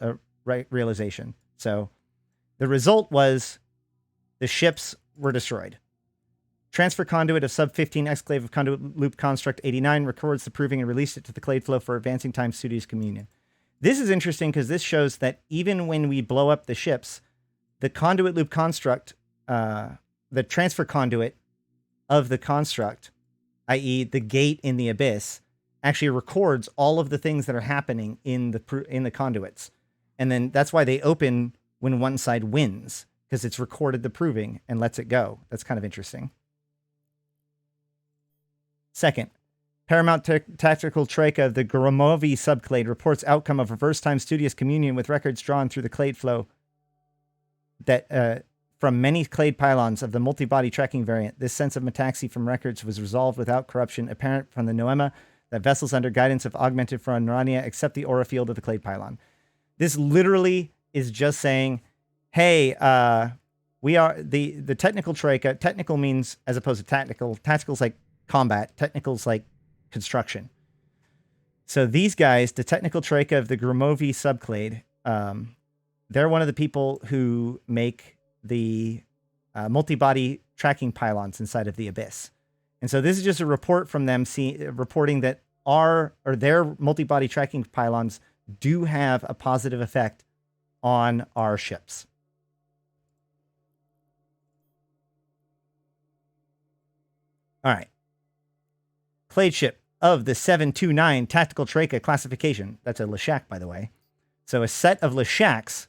realization. So the result was the ships were destroyed. Transfer conduit of sub-15 exclave of conduit loop construct 89 records the proving and released it to the clade flow for advancing time studios communion. This is interesting because this shows that even when we blow up the ships, the conduit loop construct, the transfer conduit of the construct, i.e. the gate in the abyss, actually records all of the things that are happening in the conduits. And then that's why they open when one side wins, because it's recorded the proving and lets it go. That's kind of interesting. Second, Paramount Tactical Troika of the Gromovi subclade reports outcome of reverse time studious communion with records drawn through the clade flow that from many clade pylons of the multi-body tracking variant. This sense of metaxy from records was resolved without corruption apparent from the Noema that vessels under guidance of augmented from Narania accept the aura field of the clade pylon. This literally is just saying, hey, we are the technical Troika. Technical means, as opposed to tactical. Tactical's like combat. Technical's like construction. So these guys, the technical Troika of the Gromovi subclade, they're one of the people who make the multi-body tracking pylons inside of the abyss. And so this is just a report from them reporting that their multi-body tracking pylons do have a positive effect on our ships. All right. Clade ship of the 729 Tactical Troika classification. That's a Leshak, by the way. So a set of Leshaks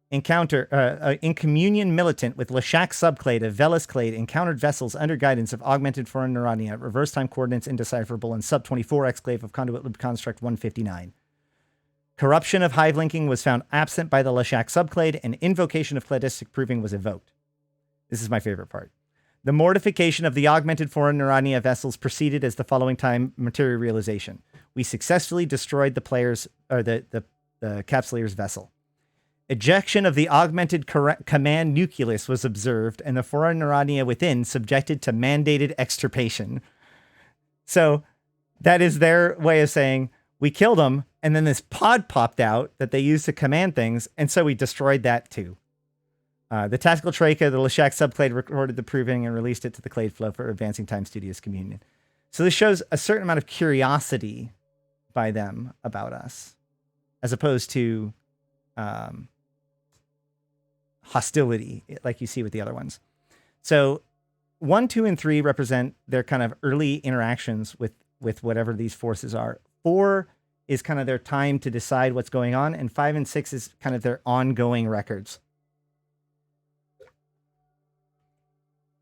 in communion militant with Leshak subclade of Velis clade encountered vessels under guidance of augmented foreign Narania at reverse time coordinates indecipherable in sub 24 exclave of conduit loop construct 159. Corruption of hive linking was found absent by the Leshak subclade, and invocation of cladistic proving was evoked. This is my favorite part. The mortification of the augmented foreign Narania vessels proceeded as the following time material realization. We successfully destroyed the Capsuleer's vessel. Ejection of the augmented command nucleus was observed, and the foreign Narania within subjected to mandated extirpation. So that is their way of saying, we killed them, and then this pod popped out that they used to command things, and so we destroyed that too. The Tactical Troika, the Leshak subclade, recorded the proving and released it to the clade flow for advancing time studious communion. So this shows a certain amount of curiosity by them about us, as opposed to hostility, like you see with the other ones. So 1, 2, and 3 represent their kind of early interactions with whatever these forces are. 4 is kind of their time to decide what's going on, and 5 and 6 is kind of their ongoing records.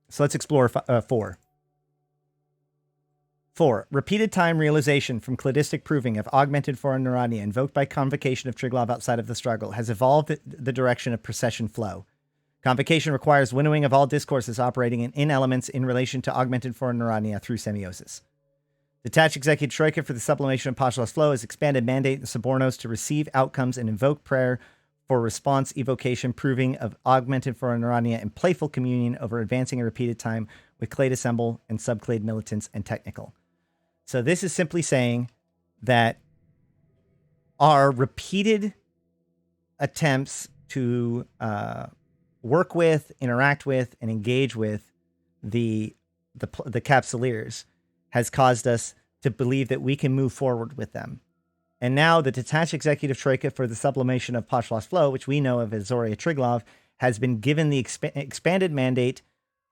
So let's explore 4. 4. Repeated time realization from cladistic proving of augmented foreign neurania invoked by convocation of Triglav outside of the struggle has evolved the direction of procession flow. Convocation requires winnowing of all discourses operating in elements in relation to augmented foreign neurania through semiosis. Detached executive troika for the sublimation of postulus flow has expanded mandate the subornos to receive outcomes and invoke prayer for response evocation proving of augmented foreign neurania and playful communion over advancing a repeated time with clade assemble and subclade militants and technical. So this is simply saying that our repeated attempts to work with, interact with, and engage with the capsuleers has caused us to believe that we can move forward with them. And now the detached executive troika for the sublimation of postulus flow, which we know of as Zoria Triglav, has been given the expanded mandate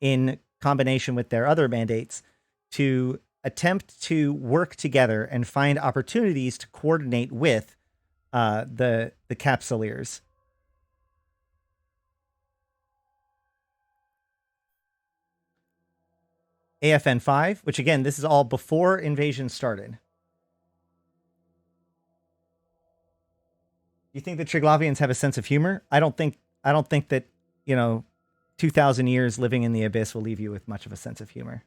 in combination with their other mandates to attempt to work together and find opportunities to coordinate with the capsuleers. AFN 5, which again, this is all before invasion started. Do you think the Triglavians have a sense of humor? I don't think that, 2,000 years living in the abyss will leave you with much of a sense of humor.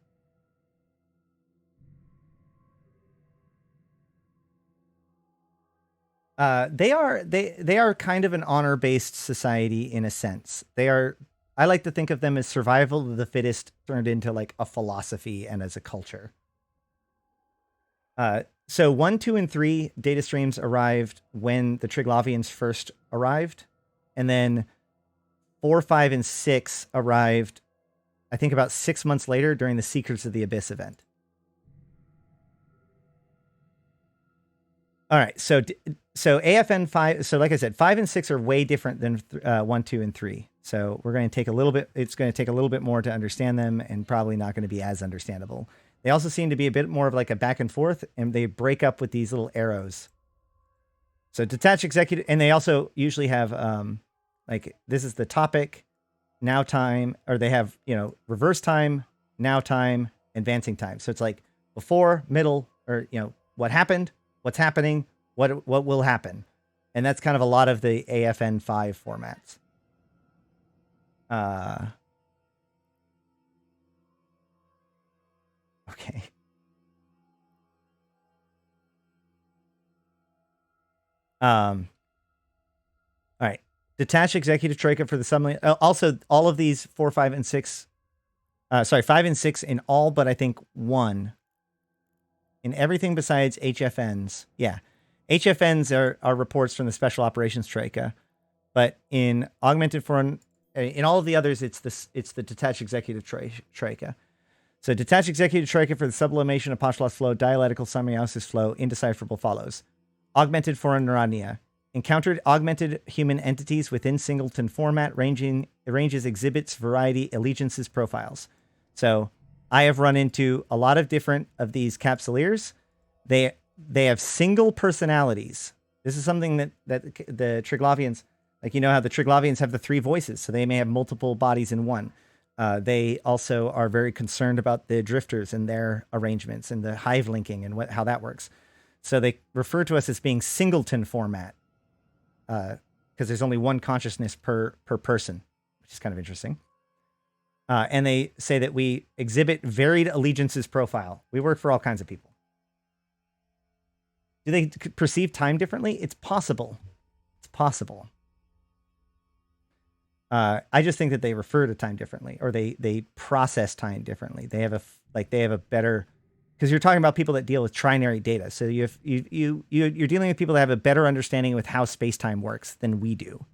They are kind of an honor-based society in a sense. I like to think of them as survival of the fittest turned into like a philosophy and as a culture. So 1, 2, and 3 data streams arrived when the Triglavians first arrived. And then 4, 5, and 6 arrived, I think, about 6 months later during the Secrets of the Abyss event. All right, so AFN 5, so like I said, 5 and 6 are way different than 1, 2, and 3. So we're going to take a little bit, it's going to take a little bit more to understand them and probably not going to be as understandable. They also seem to be a bit more of like a back and forth, and they break up with these little arrows. So detached executive, and they also usually have, like, this is the topic, now time, or they have, reverse time, now time, advancing time. So it's like before, middle, or, what happened, what's happening, what will happen. And that's kind of a lot of the AFN 5 formats. Okay. All right. Detached executive troika for the submarine. Also, all of these 4, 5, and 6. 5 and 6 in all, but I think 1 in everything besides HFNs. Yeah, HFNs are reports from the Special Operations Troika, but in augmented foreign, in all of the others, it's the detached executive troika. So detached executive troika for the sublimation of postulus flow, dialectical semiosis flow, indecipherable follows. Augmented foreign neurania. Encountered augmented human entities within singleton format, ranges, exhibits, variety, allegiances, profiles. So I have run into a lot of different of these capsuleers. They have single personalities. This is something that the Triglavians, like, how the Triglavians have the 3 voices, so they may have multiple bodies in one. They also are very concerned about the drifters and their arrangements and the hive linking and how that works. So they refer to us as being singleton format, because there's only one consciousness per person, which is kind of interesting. And they say that we exhibit varied allegiances profile. We work for all kinds of people. Do they perceive time differently? It's possible. It's possible. I just think that they refer to time differently, or they process time differently. They have a better, because you're talking about people that deal with trinary data. So you're dealing with people that have a better understanding with how space-time works than we do.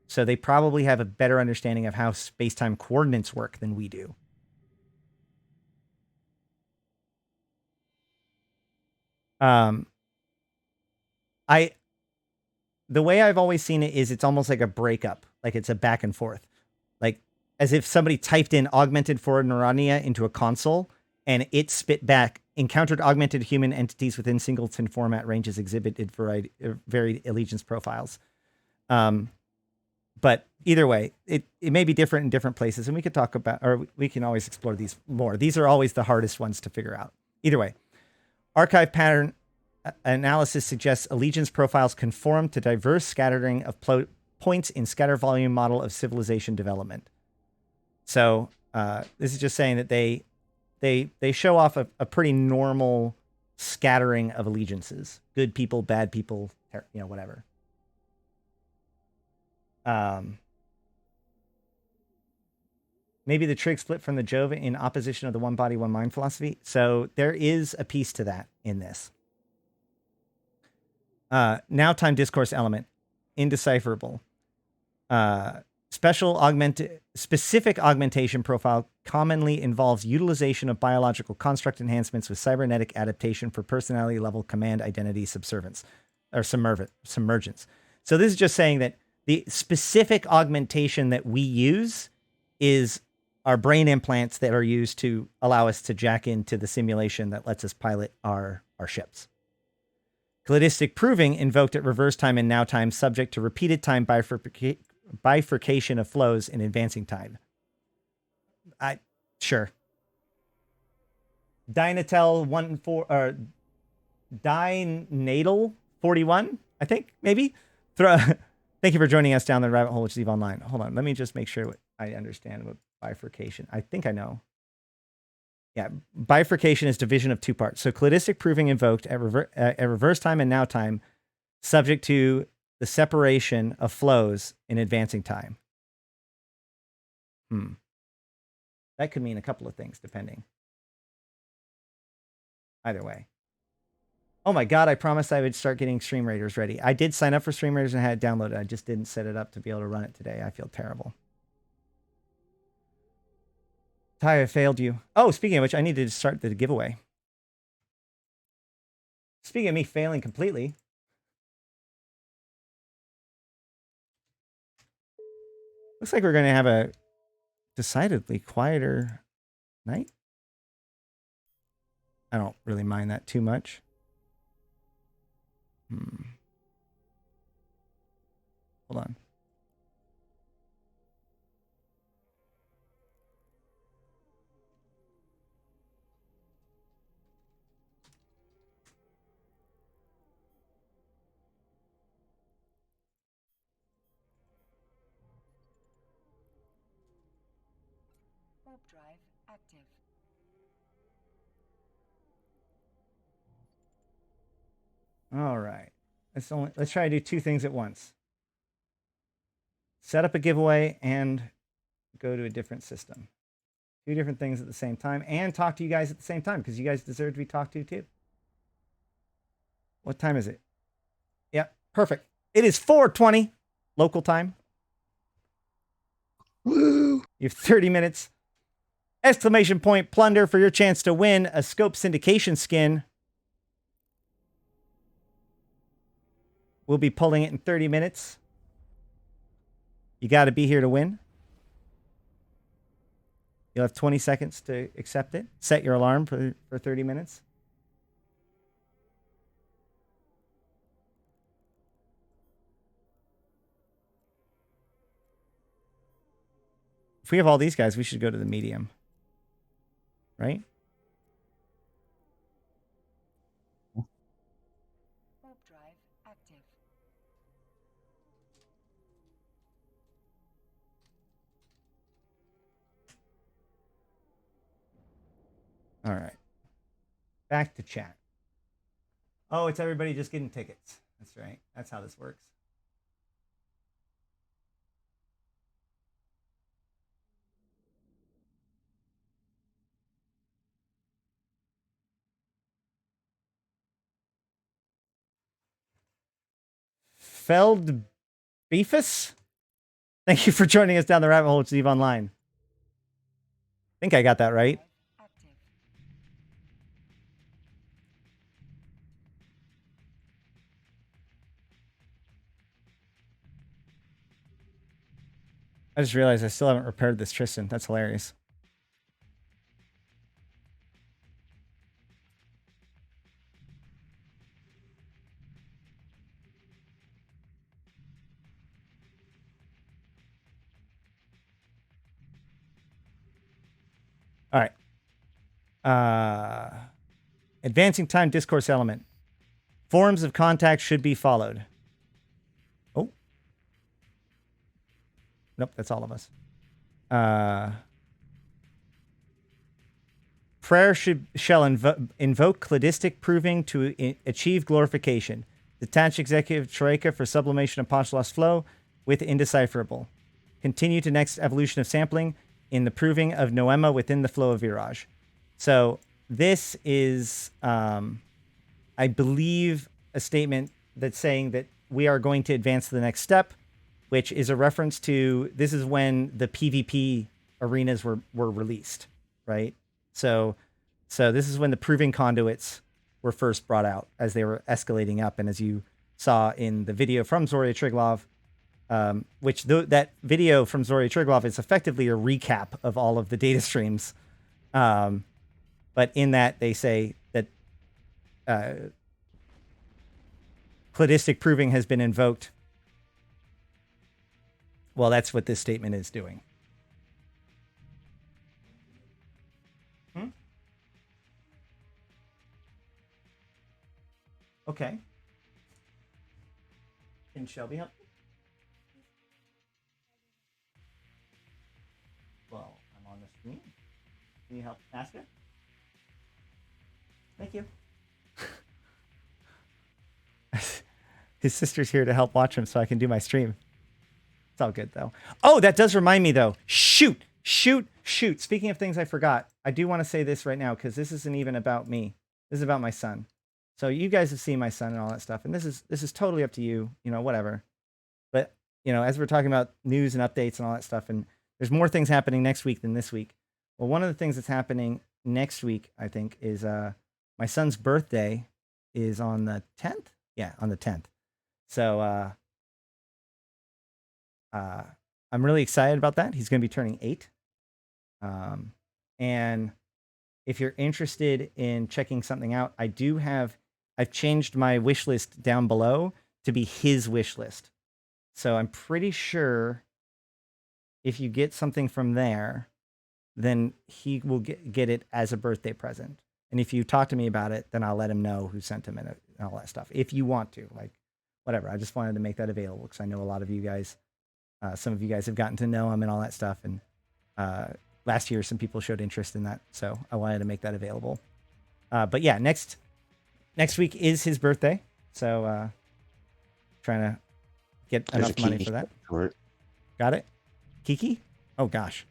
So they probably have a better understanding of how space-time coordinates work than we do. Um, I the way I've always seen it is it's almost like a breakup, like it's a back and forth, like as if somebody typed in augmented for Narania into a console and it spit back encountered augmented human entities within singleton format ranges exhibited varied allegiance profiles. But either way, it may be different in different places, and we could talk about, or we can always explore these more. These are always the hardest ones to figure out. Either way, archive pattern analysis suggests allegiance profiles conform to diverse scattering of points in scatter volume model of civilization development. So this is just saying that they show off a pretty normal scattering of allegiances. Good people, bad people, whatever. Maybe the trig split from the Jove in opposition of the one body, one mind philosophy. So there is a piece to that in this. Now time discourse element, indecipherable. Specific augmentation profile commonly involves utilization of biological construct enhancements with cybernetic adaptation for personality level command identity subservience or submergence. So this is just saying that the specific augmentation that we use is our brain implants that are used to allow us to jack into the simulation that lets us pilot our ships. Cladistic proving invoked at reverse time and now time subject to repeated time bifurcation of flows in advancing time. Sure. Dynatel 14 or Dynatal 41, I think, maybe. Thank you for joining us down the rabbit hole with Steve Online. Hold on, let me just make sure I understand what bifurcation. I think I know. Yeah, bifurcation is division of two parts. So cladistic proving invoked at reverse time and now time, subject to the separation of flows in advancing time. That could mean a couple of things, depending. Either way. Oh my God, I promised I would start getting Stream Raiders ready. I did sign up for Stream Raiders and had it downloaded. I just didn't set it up to be able to run it today. I feel terrible. Ty, I failed you. Oh, speaking of which, I needed to start the giveaway. Speaking of me failing completely. Looks like we're going to have a decidedly quieter night. I don't really mind that too much. Hold on. Warp drive active. All right. Let's try to do two things at once. Set up a giveaway and go to a different system. Two different things at the same time and talk to you guys at the same time because you guys deserve to be talked to too. What time is it? Yep, perfect. It is 4:20 local time. Woo! You have 30 minutes. Exclamation point plunder for your chance to win a Scope Syndication skin. We'll be pulling it in 30 minutes. You got to be here to win. You'll have 20 seconds to accept it. Set your alarm for 30 minutes. If we have all these guys, we should go to the medium. Right? Warp drive active. All right. Back to chat. Oh, it's everybody just getting tickets. That's right. That's how this works. Feld Beefus? Thank you for joining us down the rabbit hole with Steve Online. I think I got that right. Active. I just realized I still haven't repaired this Tristan. That's hilarious. All right. Advancing time discourse element. Forms of contact should be followed. Oh. Nope, that's all of us. Prayer shall invoke cladistic proving to achieve glorification. Detach executive troika for sublimation of Poncholas flow with indecipherable. Continue to next evolution of sampling in the proving of Noema within the flow of Virage. So this is, I believe, a statement that's saying that we are going to advance to the next step, which is a reference to this is when the PvP arenas were released, right? So this is when the proving conduits were first brought out as they were escalating up. And as you saw in the video from Zorya Triglav, which that video from Zorya Triglav is effectively a recap of all of the data streams. But in that, they say that cladistic proving has been invoked. Well, that's what this statement is doing. Okay. Can Shelby help? Well, I'm on the screen. Can you help ask her? Thank you. His sister's here to help watch him so I can do my stream. It's all good, though. Oh, that does remind me, though. Shoot. Speaking of things I forgot, I do want to say this right now because this isn't even about me. This is about my son. So you guys have seen my son and all that stuff, and this is totally up to you, whatever. But, as we're talking about news and updates and all that stuff, and there's more things happening next week than this week. Well, one of the things that's happening next week, I think, is my son's birthday is on the 10th? Yeah, on the 10th. So I'm really excited about that. He's going to be turning 8. And if you're interested in checking something out, I've changed my wish list down below to be his wish list. So I'm pretty sure if you get something from there, then he will get it as a birthday present. And if you talk to me about it, then I'll let him know who sent him and all that stuff. If you want to, whatever. I just wanted to make that available because I know a lot of you guys, some of you guys have gotten to know him and all that stuff. And last year, some people showed interest in that. So I wanted to make that available. But yeah, next week is his birthday. So trying to get enough money for that. Short. Got it? Kiki? Oh, gosh.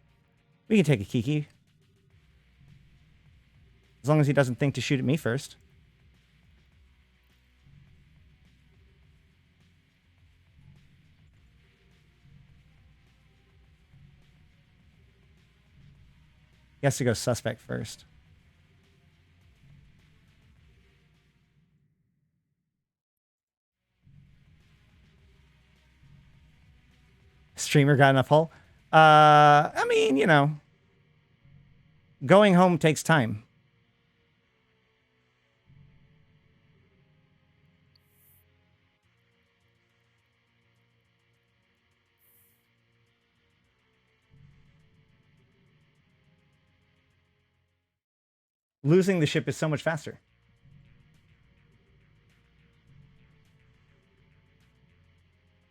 We can take a Kiki. As long as he doesn't think to shoot at me first. He has to go suspect first. Streamer got enough hull? I mean, going home takes time. Losing the ship is so much faster.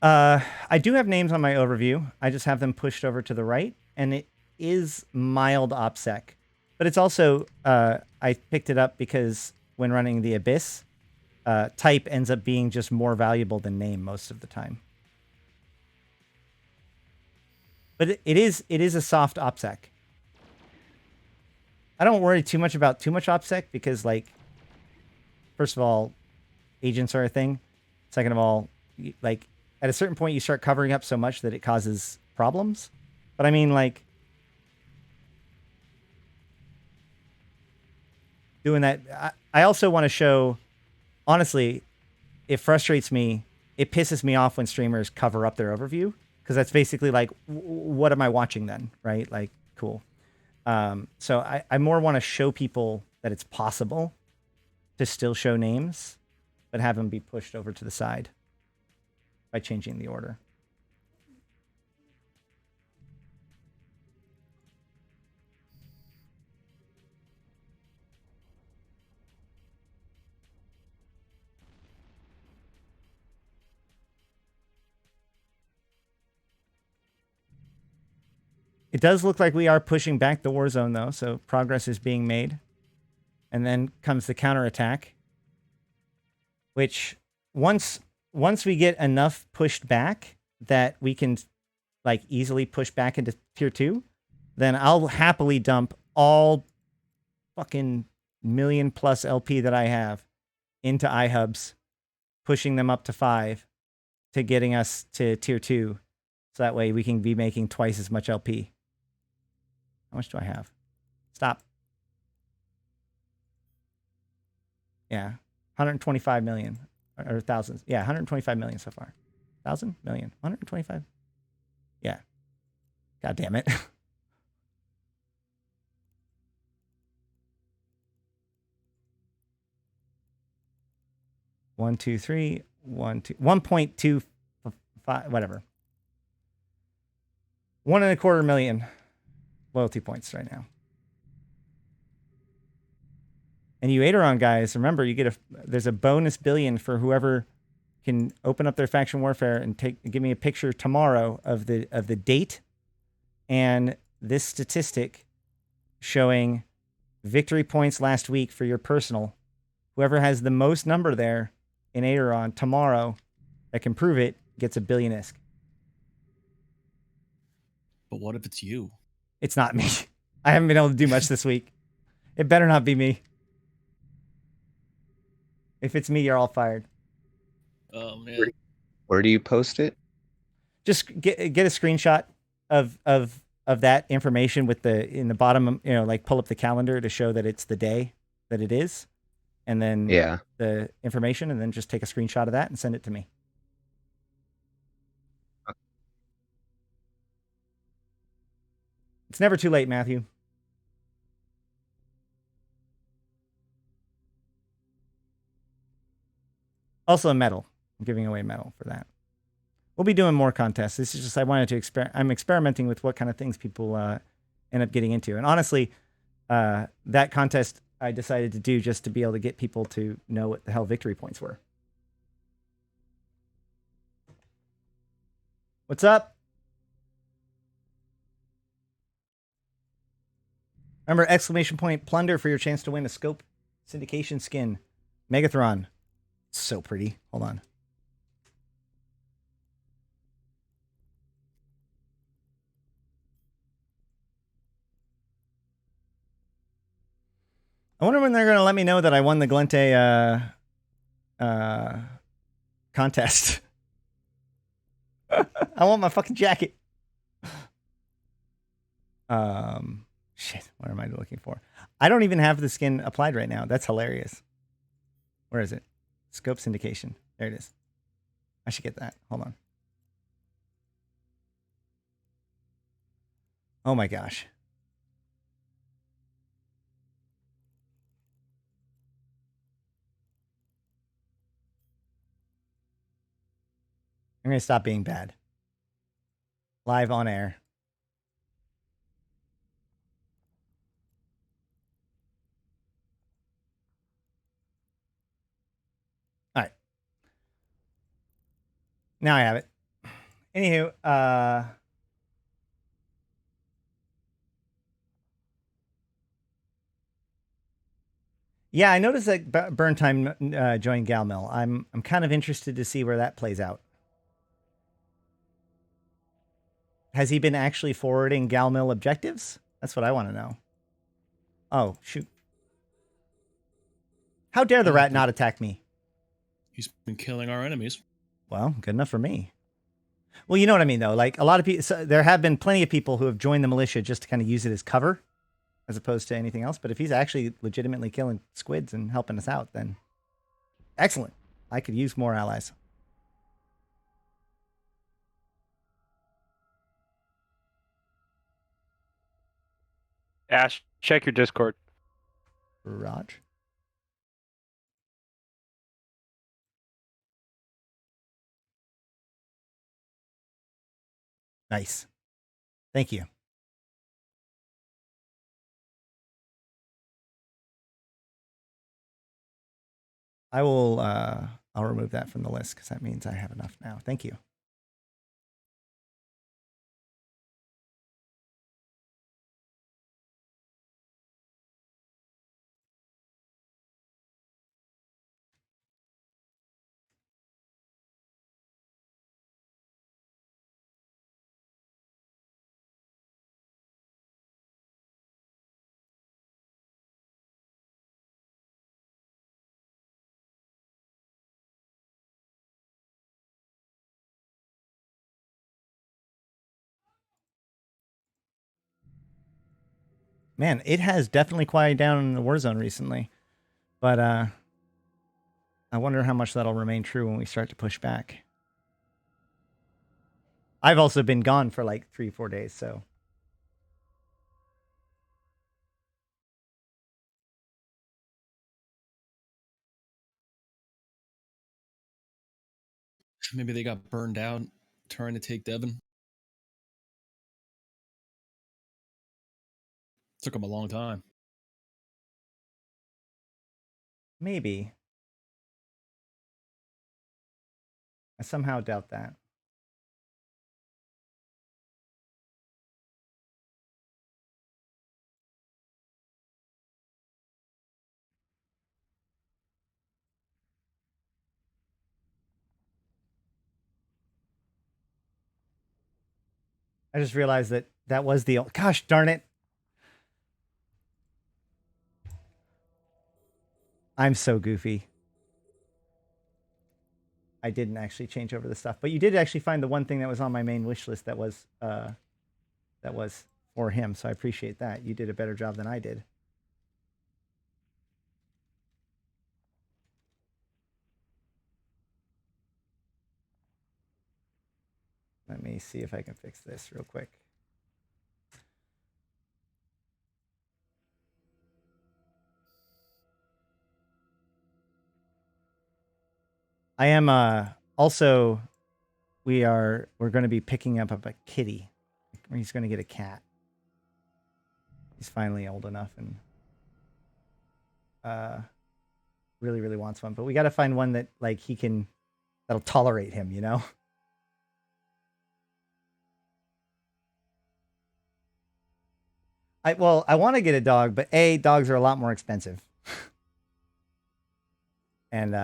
I do have names on my overview. I just have them pushed over to the right, and it is mild OPSEC. But it's also, I picked it up because when running the Abyss, type ends up being just more valuable than name most of the time. But it is a soft OPSEC. I don't worry too much about too much OPSEC because, first of all, agents are a thing. Second of all, at a certain point, you start covering up so much that it causes problems. But I mean, doing that. I also want to show, honestly, it frustrates me. It pisses me off when streamers cover up their overview because that's basically like, what am I watching then, right? Like, cool. So I more want to show people that it's possible to still show names, but have them be pushed over to the side by changing the order. It does look like we are pushing back the war zone, though, so progress is being made. And then comes the counterattack, which once we get enough pushed back that we can like easily push back into tier 2, then I'll happily dump all fucking million plus LP that I have into iHubs, pushing them up to 5 to getting us to tier 2. So that way we can be making twice as much LP. How much do I have? Stop. Yeah. 125 million or thousands. Yeah, 125 million so far. 1,000 million. 125. Yeah. God damn it. One, two, three, 1.25, whatever. 1.25 million loyalty points right now. And you Aderon guys, remember you get there's a bonus billion for whoever can open up their faction warfare and give me a picture tomorrow of the date and this statistic showing victory points last week for your personal. Whoever has the most number there in Aderon tomorrow that can prove it gets a billion ISK. But what if it's you? It's not me. I haven't been able to do much this week. It better not be me. If it's me, you're all fired. Oh man. Where do you post it? Just get a screenshot of that information with in the bottom, like pull up the calendar to show that it's the day that it is, and then the information, and then just take a screenshot of that and send it to me. It's never too late, Matthew. Also a medal. I'm giving away a medal for that. We'll be doing more contests. This is just, I wanted to I'm experimenting with what kind of things people end up getting into. And honestly, that contest I decided to do just to be able to get people to know what the hell victory points were. What's up? Remember, exclamation point plunder for your chance to win a scope syndication skin. Megathron. So pretty. Hold on. I wonder when they're going to let me know that I won the Glente contest. I want my fucking jacket. Shit, what am I looking for? I don't even have the skin applied right now. That's hilarious. Where is it? Scope syndication. There it is. I should get that. Hold on. Oh my gosh. I'm going to stop being bad. Live on air. All right. Now I have it. Anywho, yeah, I noticed that Burn Time joined Galmill. I'm kind of interested to see where that plays out. Has he been actually forwarding Galmill objectives? That's what I want to know. Oh, shoot. How dare the rat not attack me? He's been killing our enemies. Well, good enough for me. Well, you know what I mean, though. Like, a lot of people, so there have been plenty of people who have joined the militia just to kind of use it as cover, as opposed to anything else. But if he's actually legitimately killing squids and helping us out, then excellent. I could use more allies. Ash, check your Discord. Raj. Nice. Thank you. I will I'll remove that from the list because that means I have enough now. Thank you. Man, it has definitely quieted down in the Warzone recently. But I wonder how much that'll remain true when we start to push back. I've also been gone for like 3-4 days, so Maybe they got burned out trying to take Devon. Took them a long time. maybe. I somehow doubt that. I just realized that that was the gosh darn it. I'm so goofy. I didn't actually change over the stuff, but you did actually find the one thing that was on my main wish list that was for him. So I appreciate that. You did a better job than I did. Let me see if I can fix this real quick. I am also we're going to be picking up a kitty. He's going to get a cat. He's finally old enough and really really wants one, but we got to find one that like that'll tolerate him, you know? I want to get a dog, but A, dogs are a lot more expensive. And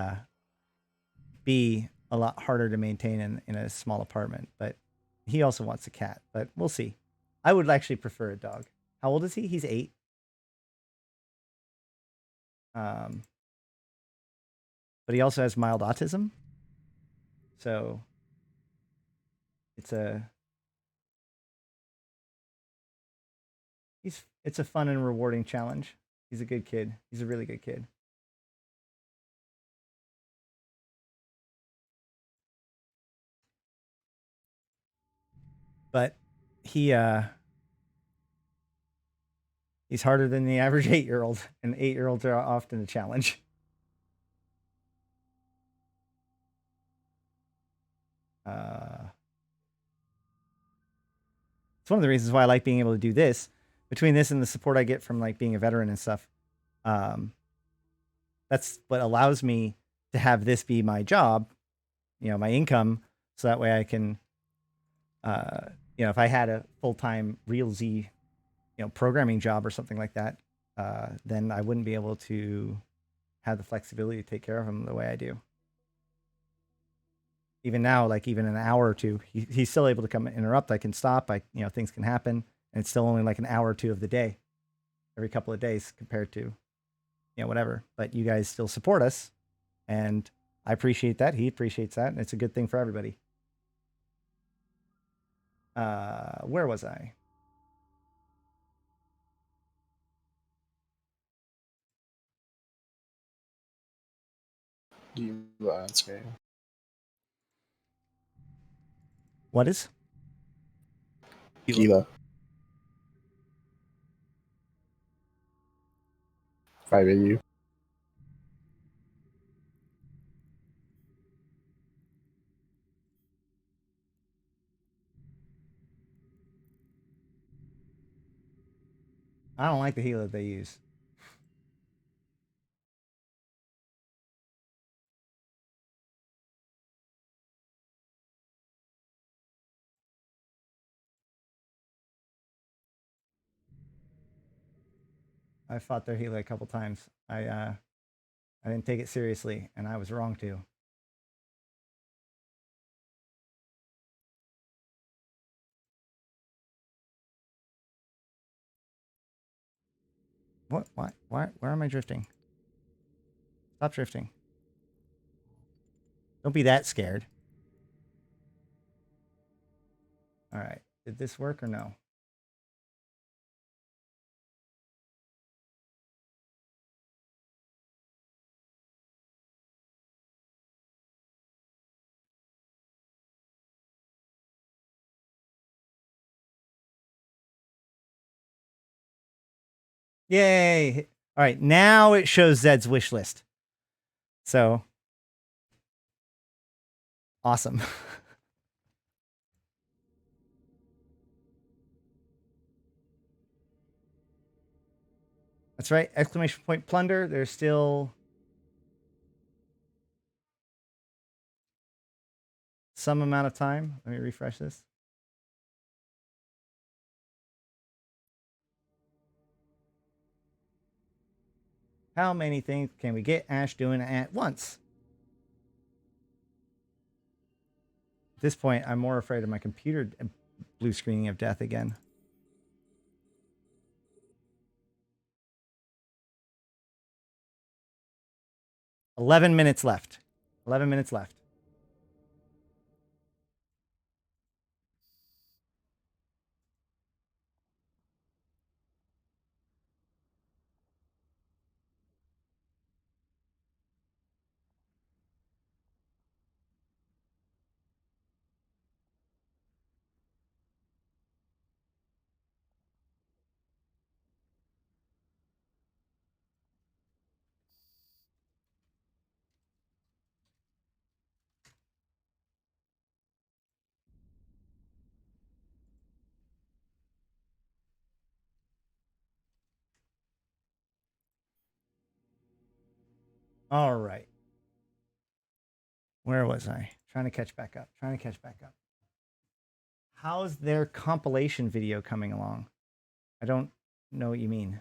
B, a lot harder to maintain in a small apartment, but he also wants a cat, but we'll see. I would actually prefer a dog. How old is he? He's 8. But he also has mild autism. So it's a fun and rewarding challenge. He's a good kid. He's a really good kid. But he's harder than the average 8-year-old, and 8-year-olds are often a challenge. It's one of the reasons why I like being able to do this. Between this and the support I get from like being a veteran and stuff, that's what allows me to have this be my job, you know, my income, so that way I can, you know, if I had a full-time real Z, you know, programming job or something like that, then I wouldn't be able to have the flexibility to take care of him the way I do. Even now, like even an hour or two, he's still able to come interrupt. I can stop. You know, things can happen, and it's still only like an hour or two of the day, every couple of days compared to, you know, whatever. But you guys still support us, and I appreciate that. He appreciates that, and it's a good thing for everybody. Where was I? What is? Gila. 5 AU. I don't like the healer that they use. I fought their healer a couple times. I didn't take it seriously, and I was wrong to. What? Why? Where am I drifting? Stop drifting. Don't be that scared. All right. Did this work or no? Yay! All right, now it shows Zed's wish list. So awesome. That's right. Exclamation point plunder. There's still some amount of time. Let me refresh this. How many things can we get Ash doing at once? At this point, I'm more afraid of my computer blue screening of death again. $11 minutes left. 11 minutes left. All right. Where was I? Trying to catch back up. How's their compilation video coming along? I don't know what you mean.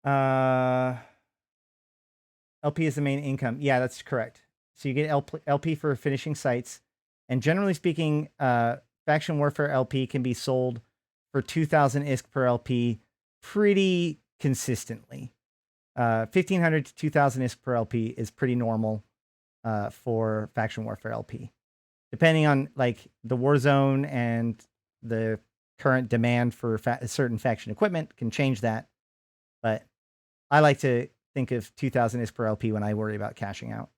LP is the main income. Yeah, that's correct. So you get LP for finishing sites. And generally speaking, Faction Warfare LP can be sold for 2,000 ISK per LP pretty consistently. 1,500 to 2,000 ISK per LP is pretty normal for Faction Warfare LP. Depending on like the war zone and the current demand for certain faction equipment can change that. But I like to think of 2,000 ISK per LP when I worry about cashing out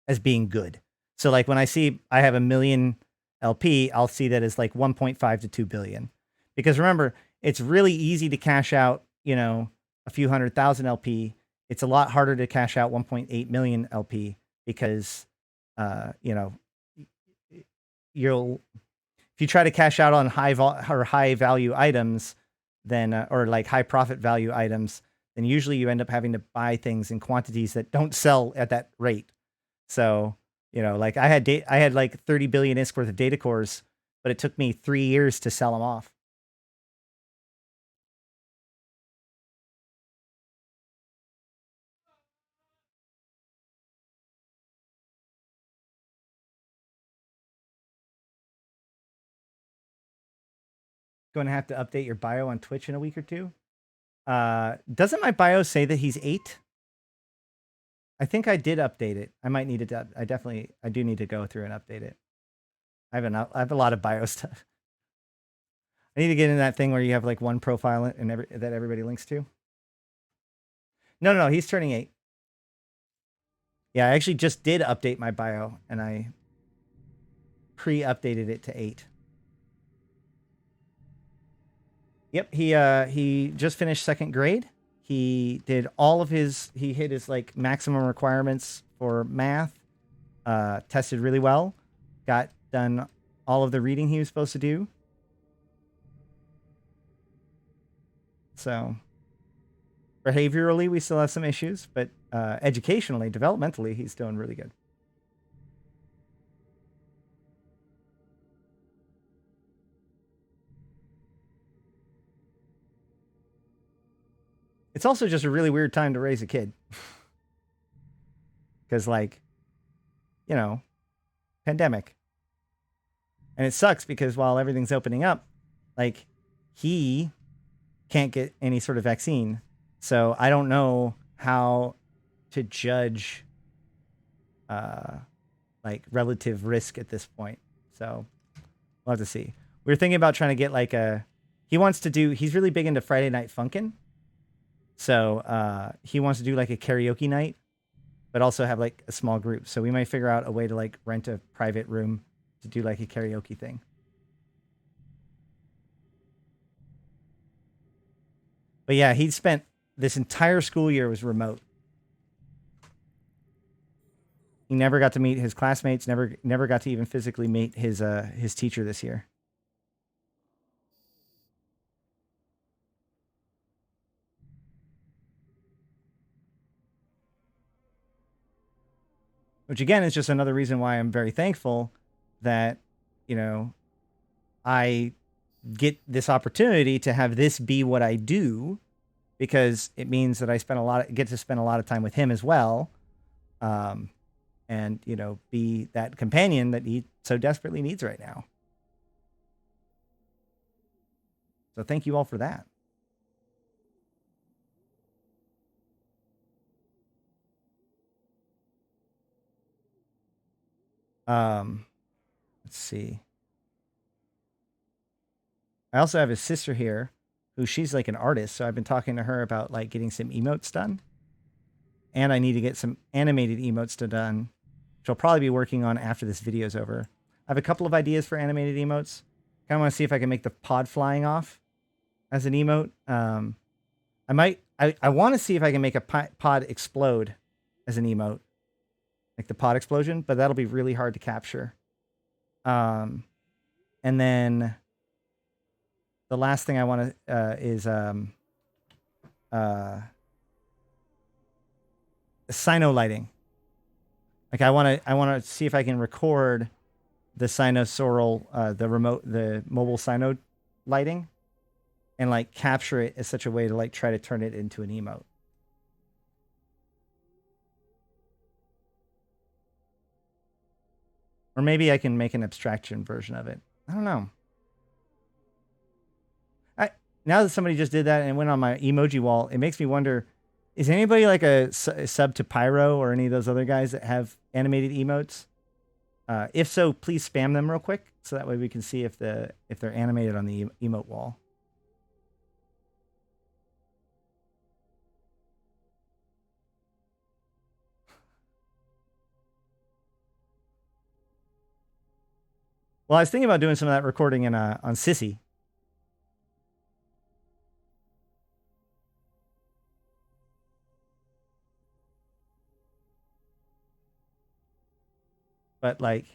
as being good. So like when I see I have 1 million LP, I'll see that as like 1.5 to 2 billion. Because remember, it's really easy to cash out, you know, a few 100,000 LP. It's a lot harder to cash out 1.8 million LP because, you know, if you try to cash out on high value items, then or like high profit value items, then usually you end up having to buy things in quantities that don't sell at that rate. So, you know, like I had like 30 billion ISK worth of data cores, but it took me 3 years to sell them off. Going to have to update your bio on Twitch in a week or two. Doesn't my bio say that he's 8? I think I did update it. I might need to. I do need to go through and update it. I have a lot of bio stuff. I need to get in that thing where you have like one profile and that everybody links to. No, he's turning 8. Yeah, I actually just did update my bio, and I pre-updated it to 8. Yep, he just finished 2nd grade. He did all of he hit his like maximum requirements for math. Tested really well. Got done all of the reading he was supposed to do. So behaviorally, we still have some issues, but educationally, developmentally, he's doing really good. It's also just a really weird time to raise a kid. Because, like, you know, pandemic. And it sucks because while everything's opening up, like, he can't get any sort of vaccine. So I don't know how to judge, like, relative risk at this point. So we'll have to see. We were thinking about trying to get, like, he's really big into Friday Night Funkin'. So he wants to do like a karaoke night, but also have like a small group. So we might figure out a way to like rent a private room to do like a karaoke thing. But yeah, he spent this entire school year was remote. He never got to meet his classmates, never got to even physically meet his teacher this year. Which again is just another reason why I'm very thankful that, you know, I get this opportunity to have this be what I do, because it means that get to spend a lot of time with him as well. And, you know, be that companion that he so desperately needs right now. So thank you all for that. Let's see. I also have his sister here, who she's like an artist. So I've been talking to her about like getting some emotes done. And I need to get some animated emotes done, which I'll probably be working on after this video is over. I have a couple of ideas for animated emotes. Kind of want to see if I can make the pod flying off as an emote. I want to see if I can make a pod explode as an emote. Like the pod explosion, but that'll be really hard to capture. And then the last thing I want to is cyno lighting. Like I want to see if I can record the cynosaural, the mobile cyno lighting, and like capture it in such a way to like try to turn it into an emote. Or maybe I can make an abstraction version of it. I don't know. Now that somebody just did that and went on my emoji wall, it makes me wonder, is anybody like a sub to Pyro or any of those other guys that have animated emotes? If so, please spam them real quick so that way we can see if they're animated on the emote wall. Well, I was thinking about doing some of that recording on Sissy. But like,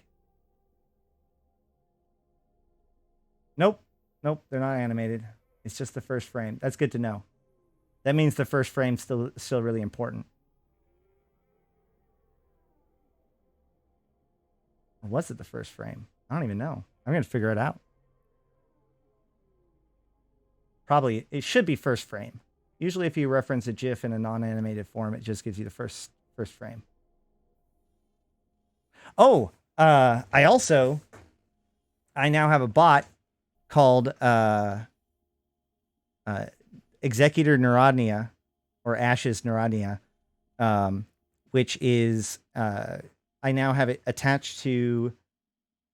nope, they're not animated. It's just the first frame. That's good to know. That means the first frame's still really important. Or was it the first frame? I don't even know. I'm going to figure it out. Probably, it should be first frame. Usually if you reference a GIF in a non-animated form, it just gives you the first frame. Oh, I now have a bot called Executor Neurodnia, or Ash's Neurodnia, which is, I now have it attached to,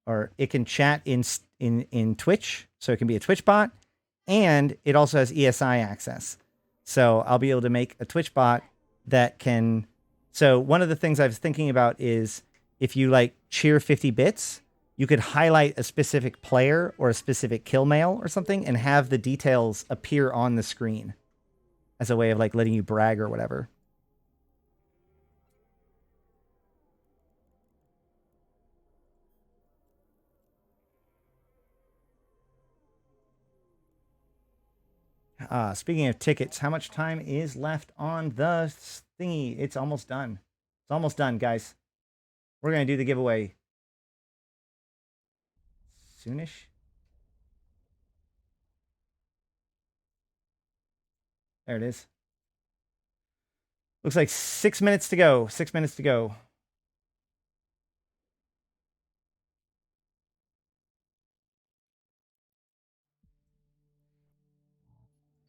or it can chat in Twitch, so it can be a Twitch bot, and it also has ESI access. So I'll be able to make a Twitch bot that can. So one of the things I was thinking about is if you like cheer 50 bits, you could highlight a specific player or a specific kill mail or something and have the details appear on the screen as a way of like letting you brag or whatever. Speaking of tickets, how much time is left on the thingy? It's almost done. It's almost done, guys. We're going to do the giveaway soonish. There it is. Looks like 6 minutes to go. 6 minutes to go.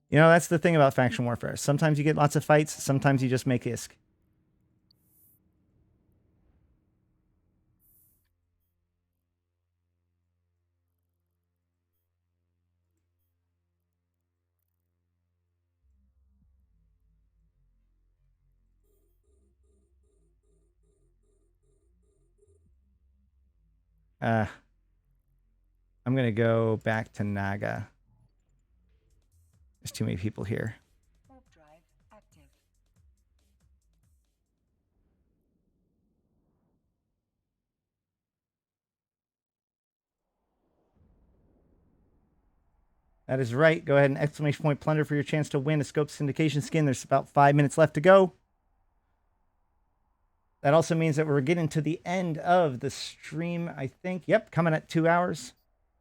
You know, that's the thing about faction warfare. Sometimes you get lots of fights. Sometimes you just make ISK. I'm going to go back to Naga. There's too many people here. Warp drive active. That is right. Go ahead and exclamation point plunder for your chance to win a Scope Syndication skin. There's about 5 minutes left to go. That also means that we're getting to the end of the stream, I think. Yep, coming at 2 hours.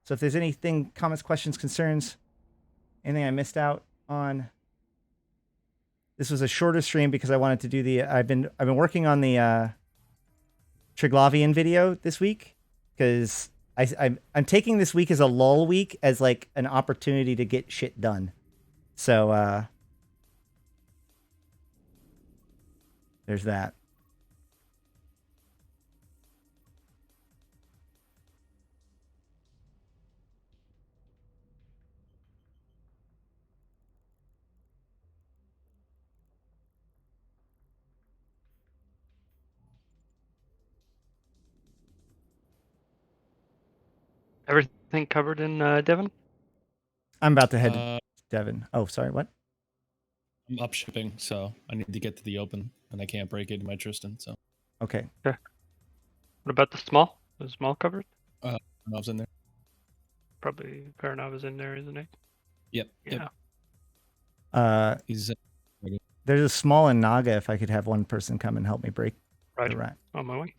So if there's anything, comments, questions, concerns, anything I missed out on. This was a shorter stream because I wanted to do the I've been working on the Triglavian video this week because I'm taking this week as a lull week as like an opportunity to get shit done. So there's that. Everything covered in Devon? I'm about to head to Devon. Oh, sorry, what? I'm up shipping, so I need to get to the open, and I can't break it in my Tristan. So Okay. What about the small? The small covered? I was in there. Probably Paranava's in there, isn't it? Yep. Yeah. Yep. He's There's a small in Naga if I could have one person come and help me break Right. the rat. On my way.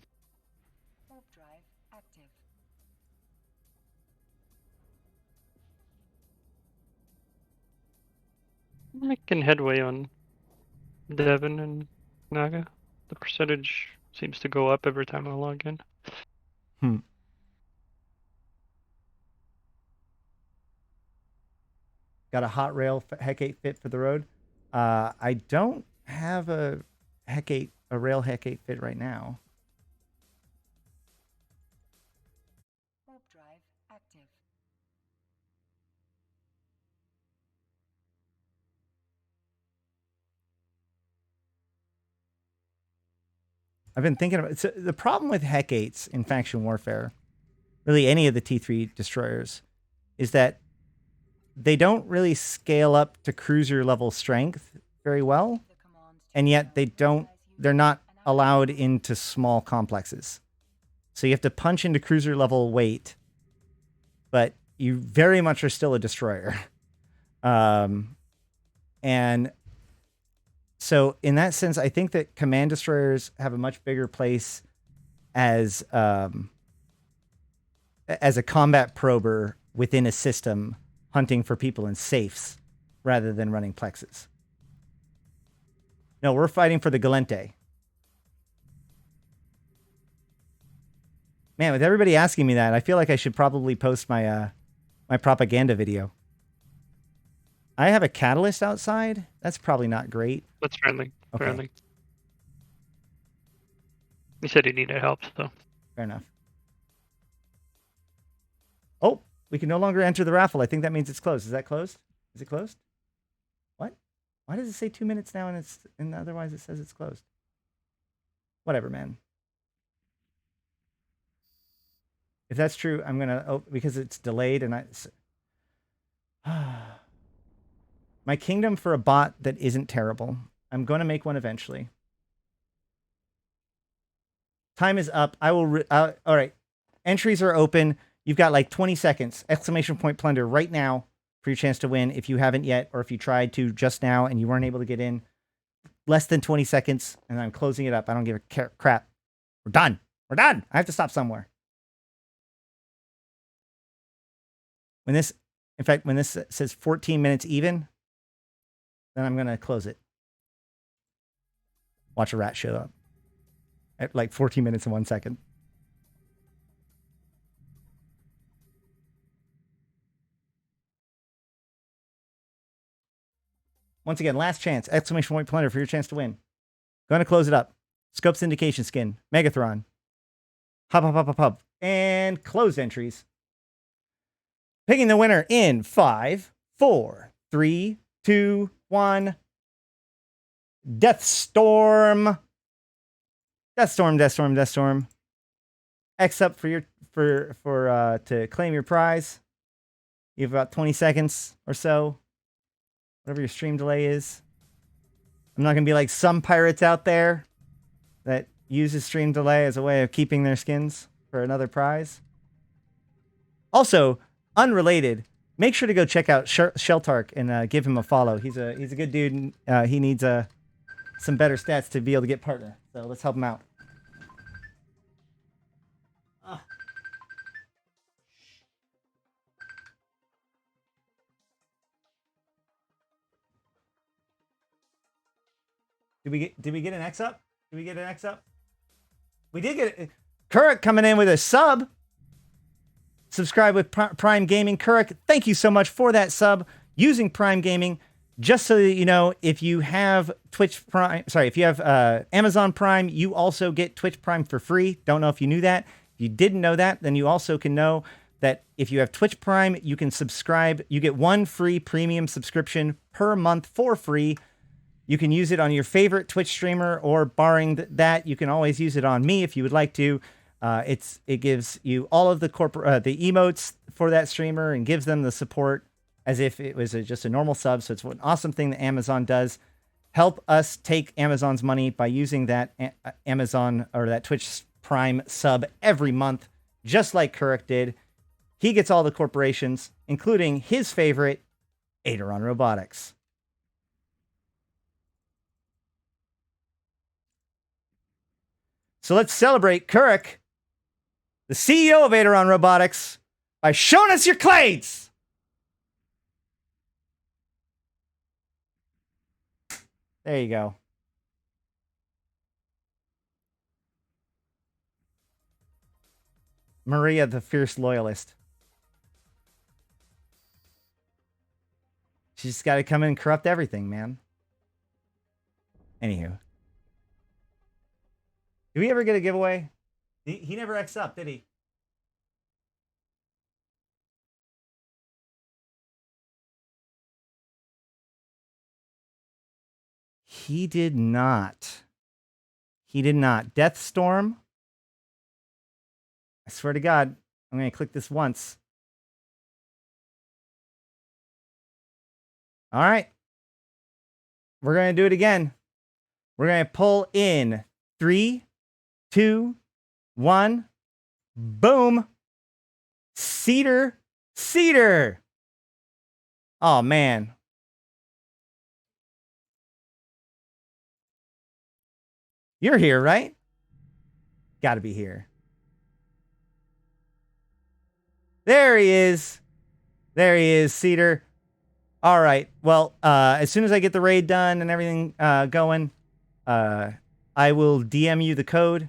Warp drive active. Making headway on Devon and Naga. The percentage seems to go up every time I log in. Got a hot rail Hecate fit for the road. I don't have a rail Hecate fit right now. Warp drive active. I've been thinking about so the problem with Hecates in faction warfare, really any of the T3 destroyers, is that they don't really scale up to cruiser level strength very well, and yet they're not allowed into small complexes. So you have to punch into cruiser level weight, but you very much are still a destroyer. And so in that sense, I think that command destroyers have a much bigger place as a combat prober within a system, hunting for people in safes rather than running plexes. No, we're fighting for the Galente. Man, with everybody asking me that, I feel like I should probably post my my propaganda video. I have a catalyst outside. That's probably not great. That's friendly. Okay. Friendly. He said he needed help, so. Fair enough. Oh, we can no longer enter the raffle. I think that means it's closed. Is that closed? Is it closed? What? Why does it say 2 minutes now and otherwise it says it's closed? Whatever, man. If that's true, I'm gonna because it's delayed and my kingdom for a bot that isn't terrible. I'm going to make one eventually. Time is up. I will. All right. Entries are open. You've got like 20 seconds. Exclamation point plunder right now for your chance to win if you haven't yet, or if you tried to just now and you weren't able to get in. Less than 20 seconds, and I'm closing it up. I don't give a crap. We're done. We're done. I have to stop somewhere. When this, in fact, when this says 14 minutes even, then I'm going to close it. Watch a rat show up at like 14 minutes and 1 second. Once again, last chance. Exclamation point plunder for your chance to win. Going to close it up. Scopes indication skin. Megathron. Hub, hub, hub, hub, hub. And closed entries. Picking the winner in 5, 4, 3, 2, 1. Deathstorm. Deathstorm, Deathstorm, Deathstorm. X up for your to claim your prize. You have about 20 seconds or so. Whatever your stream delay is. I'm not gonna be like some pirates out there that uses stream delay as a way of keeping their skins for another prize. Also, unrelated, make sure to go check out Sheltark and give him a follow. He's a good dude. And, he needs some better stats to be able to get partner. So let's help him out. Did we get an X up? Did we get an X up? We did get it. Kuruk coming in with a sub. Subscribe with Prime Gaming. Kuruk, thank you so much for that sub. Using Prime Gaming, just so that you know, if you have Twitch Prime, if you have Amazon Prime, you also get Twitch Prime for free. Don't know if you knew that. If you didn't know that, then you also can know that if you have Twitch Prime, you can subscribe. You get one free premium subscription per month for free. You can use it on your favorite Twitch streamer, or barring that, you can always use it on me if you would like to. It gives you all of the the emotes for that streamer and gives them the support as if it was just a normal sub. So it's an awesome thing that Amazon does. Help us take Amazon's money by using that Amazon or that Twitch Prime sub every month, just like Kuruk did. He gets all the corporations, including his favorite, Aderon Robotics. So let's celebrate Kuruk, the CEO of Aderon Robotics, by showing us your clades. There you go. Maria, the fierce loyalist. She's just got to come in and corrupt everything, man. Anywho. Did we ever get a giveaway? He never X'd up, did he? He did not. He did not. Deathstorm. I swear to God, I'm going to click this once. All right. We're going to do it again. We're going to pull in 3, 2, 1. Boom. Cedar. Oh, man. You're here, right? Got to be here. There he is. There he is, Cedar. All right. Well, as soon as I get the raid done and everything going, I will DM you the code.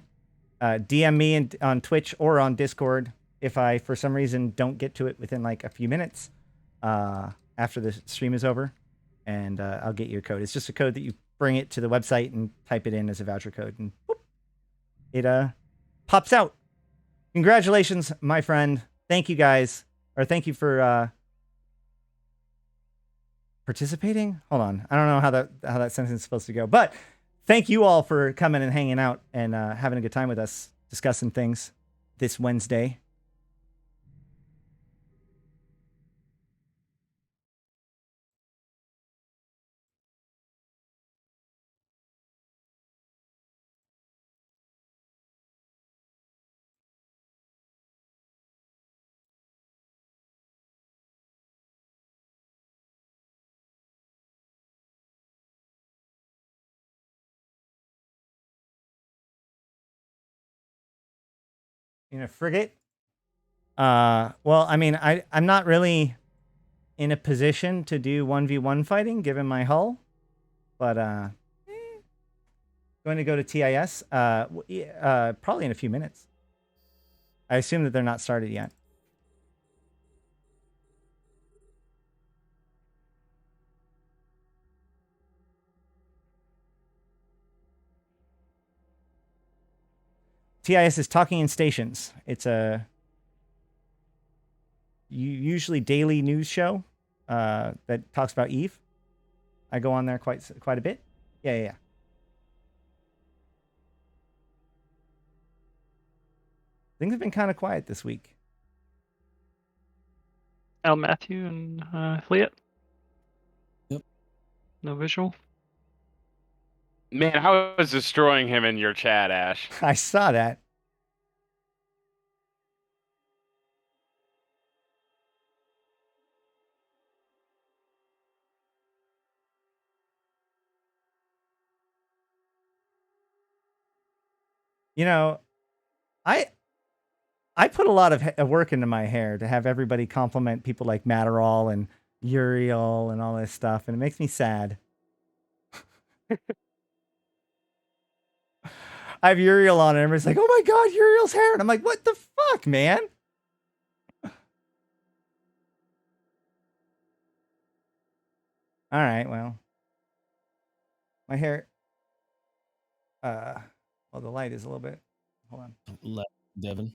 DM me on Twitch or on Discord if I, for some reason, don't get to it within like a few minutes after the stream is over. And I'll get you a code. It's just a code that you bring it to the website and type it in as a voucher code. And boop, it pops out. Congratulations, my friend. Thank you guys. Or thank you for participating. Hold on. I don't know how that sentence is supposed to go. But thank you all for coming and hanging out and having a good time with us, discussing things this Wednesday. frigate. Well, I mean, I'm not really in a position to do 1v1 fighting given my hull, but going to go to TIS probably in a few minutes. I assume that they're not started yet. TIS is Talking in Stations. It's a usually daily news show that talks about Eve. I go on there quite a bit. Yeah. Things have been kind of quiet this week. Al Matthew and Fleet. Yep. No visual. Man, I was destroying him in your chat, Ash. I saw that. You know, I put a lot of work into my hair to have everybody compliment people like Matterall and Uriel and all this stuff, and it makes me sad. I have Uriel on, and everybody's like, "Oh my god, Uriel's hair!" And I'm like, "What the fuck, man?" All right, well, my hair. Well, the light is a little bit. Hold on. Left Devin.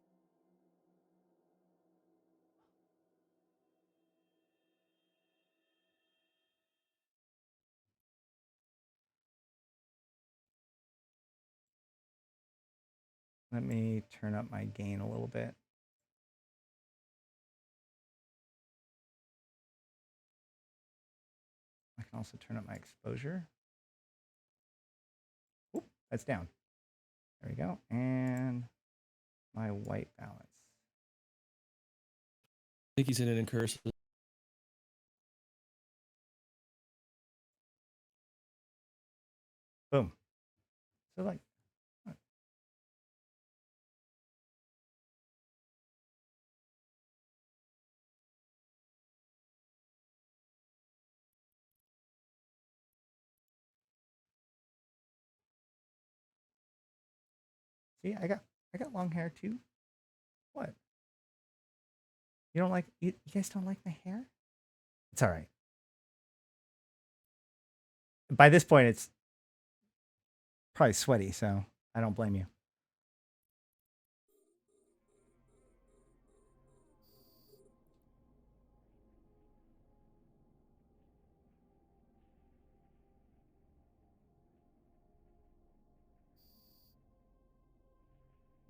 Let me turn up my gain a little bit. I can also turn up my exposure. Oop, that's down. There we go. And my white balance. I think he's in it in cursive. Boom. So like, see, I got long hair too. What? You don't like you guys don't like my hair? It's all right. By this point, it's probably sweaty, so I don't blame you.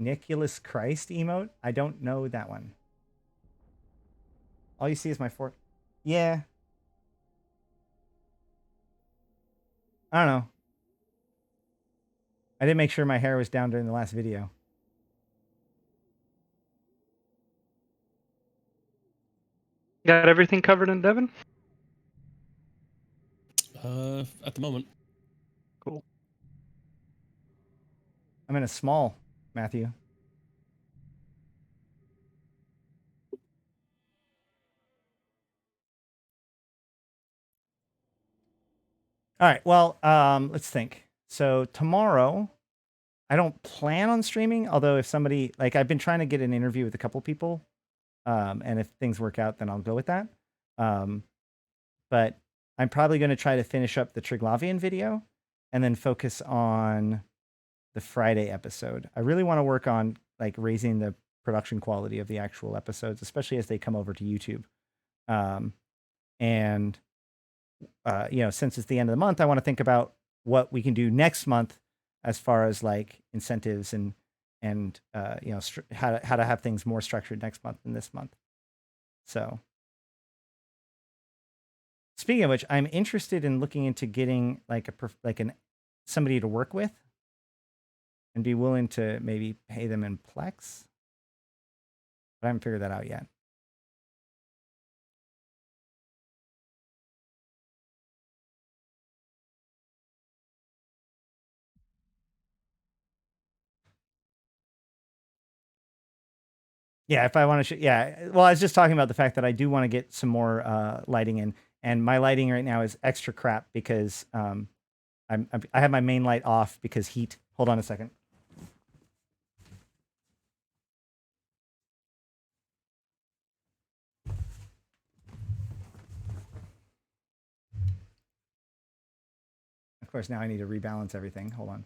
Nicholas Christ emote? I don't know that one. All you see is my fork. Yeah. I don't know. I didn't make sure my hair was down during the last video. Got everything covered in Devon? At the moment. Cool. I'm in a small, Matthew. All right. Well, let's think. So tomorrow, I don't plan on streaming. Although if somebody like I've been trying to get an interview with a couple people, and if things work out, then I'll go with that. But I'm probably going to try to finish up the Triglavian video, and then focus on the Friday episode. I really want to work on like raising the production quality of the actual episodes, especially as they come over to YouTube. And since it's the end of the month, I want to think about what we can do next month as far as like incentives and how to have things more structured next month than this month. So speaking of which, I'm interested in looking into getting like somebody to work with and be willing to maybe pay them in Plex. But I haven't figured that out yet. Yeah, if I want to, yeah. Well, I was just talking about the fact that I do want to get some more lighting in, and my lighting right now is extra crap because I have my main light off because heat. Hold on a second. Of course, now I need to rebalance everything. Hold on.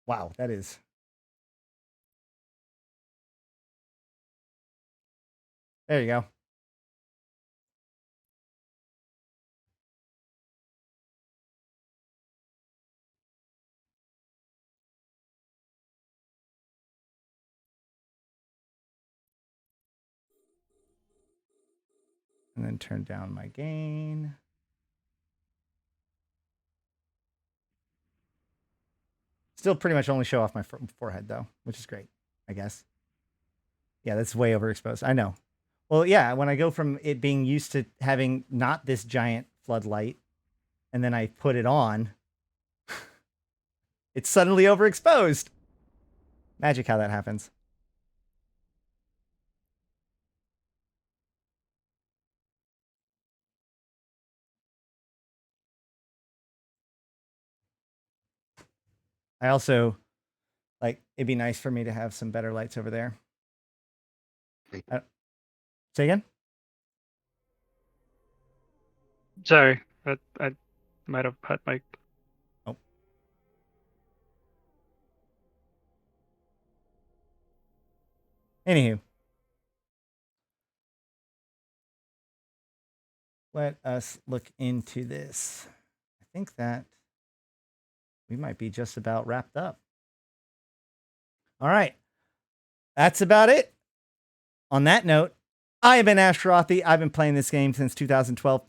Wow, that is. There you go. And then turn down my gain. Still pretty much only show off my forehead though, which is great, I guess. Yeah, that's way overexposed. I know. Well, yeah, when I go from it being used to having not this giant floodlight and then I put it on, it's suddenly overexposed. Magic how that happens. I also, like, it'd be nice for me to have some better lights over there. Say again? Sorry, I might have had my. Oh. Anywho. Let us look into this. I think that we might be just about wrapped up. All right. That's about it. On that note, I have been Ashtarothi. I've been playing this game since 2012.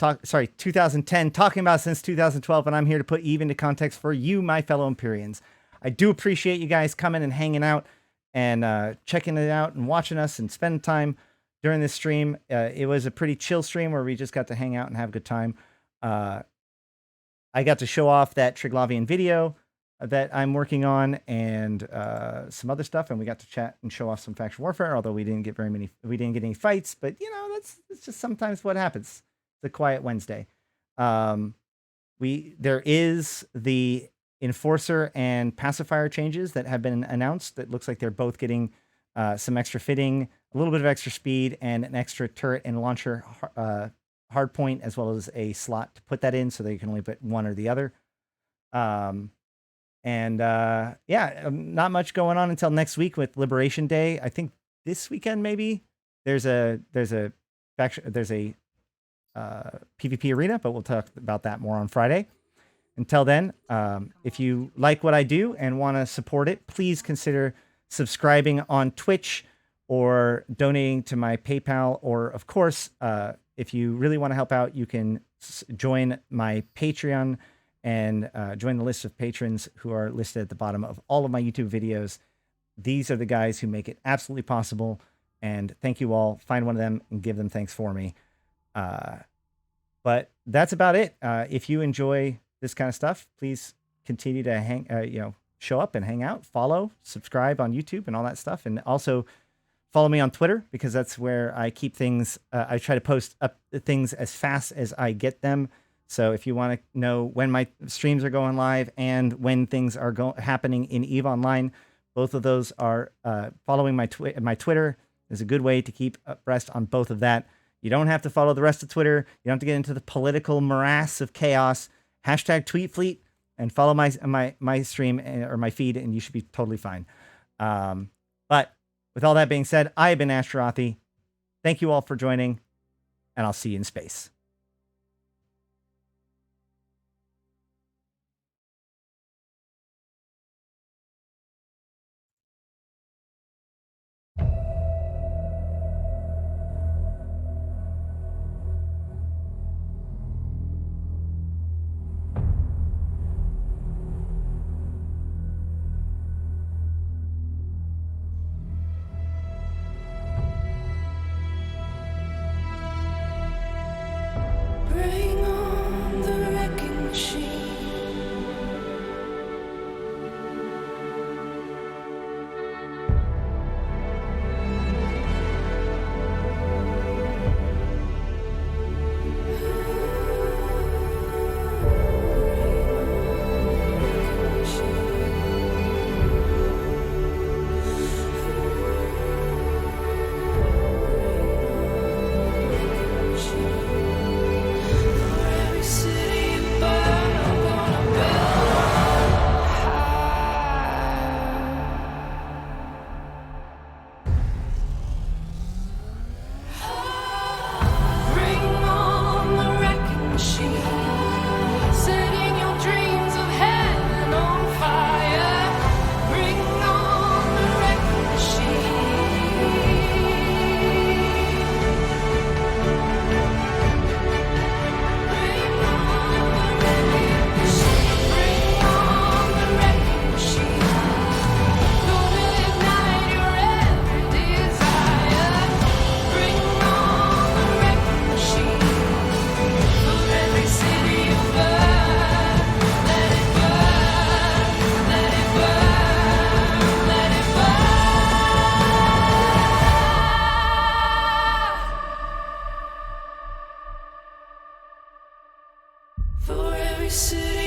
2010, talking about it since 2012, and I'm here to put Eve into context for you, my fellow Empyreans. I do appreciate you guys coming and hanging out and checking it out and watching us and spending time during this stream. It was a pretty chill stream where we just got to hang out and have a good time. I got to show off that Triglavian video that I'm working on and some other stuff, and we got to chat and show off some faction warfare, although we didn't get any fights, but you know, that's just sometimes what happens. It's a quiet Wednesday. There is the Enforcer and Pacifier changes that have been announced that looks like they're both getting some extra fitting, a little bit of extra speed, and an extra turret and launcher hardpoint, as well as a slot to put that in so that you can only put one or the other. Not much going on until next week with Liberation Day. I think this weekend maybe there's a PvP arena, but we'll talk about that more on Friday. Until then, if you like what I do and want to support it, please consider subscribing on Twitch or donating to my PayPal, or of course, if you really want to help out, you can join my Patreon and join the list of patrons who are listed at the bottom of all of my YouTube videos. These are the guys who make it absolutely possible, and thank you all. Find one of them and give them thanks for me. But that's about it. If you enjoy this kind of stuff, please continue to show up and hang out, follow, subscribe on YouTube and all that stuff, and also follow me on Twitter, because that's where I keep things. I try to post up things as fast as I get them. So if you want to know when my streams are going live and when things are happening in EVE Online, both of those are following my Twitter is a good way to keep abreast on both of that. You don't have to follow the rest of Twitter. You don't have to get into the political morass of chaos. #TweetFleet and follow my stream or my feed, and you should be totally fine. But with all that being said, I have been Ashtarothi. Thank you all for joining, and I'll see you in space. For every city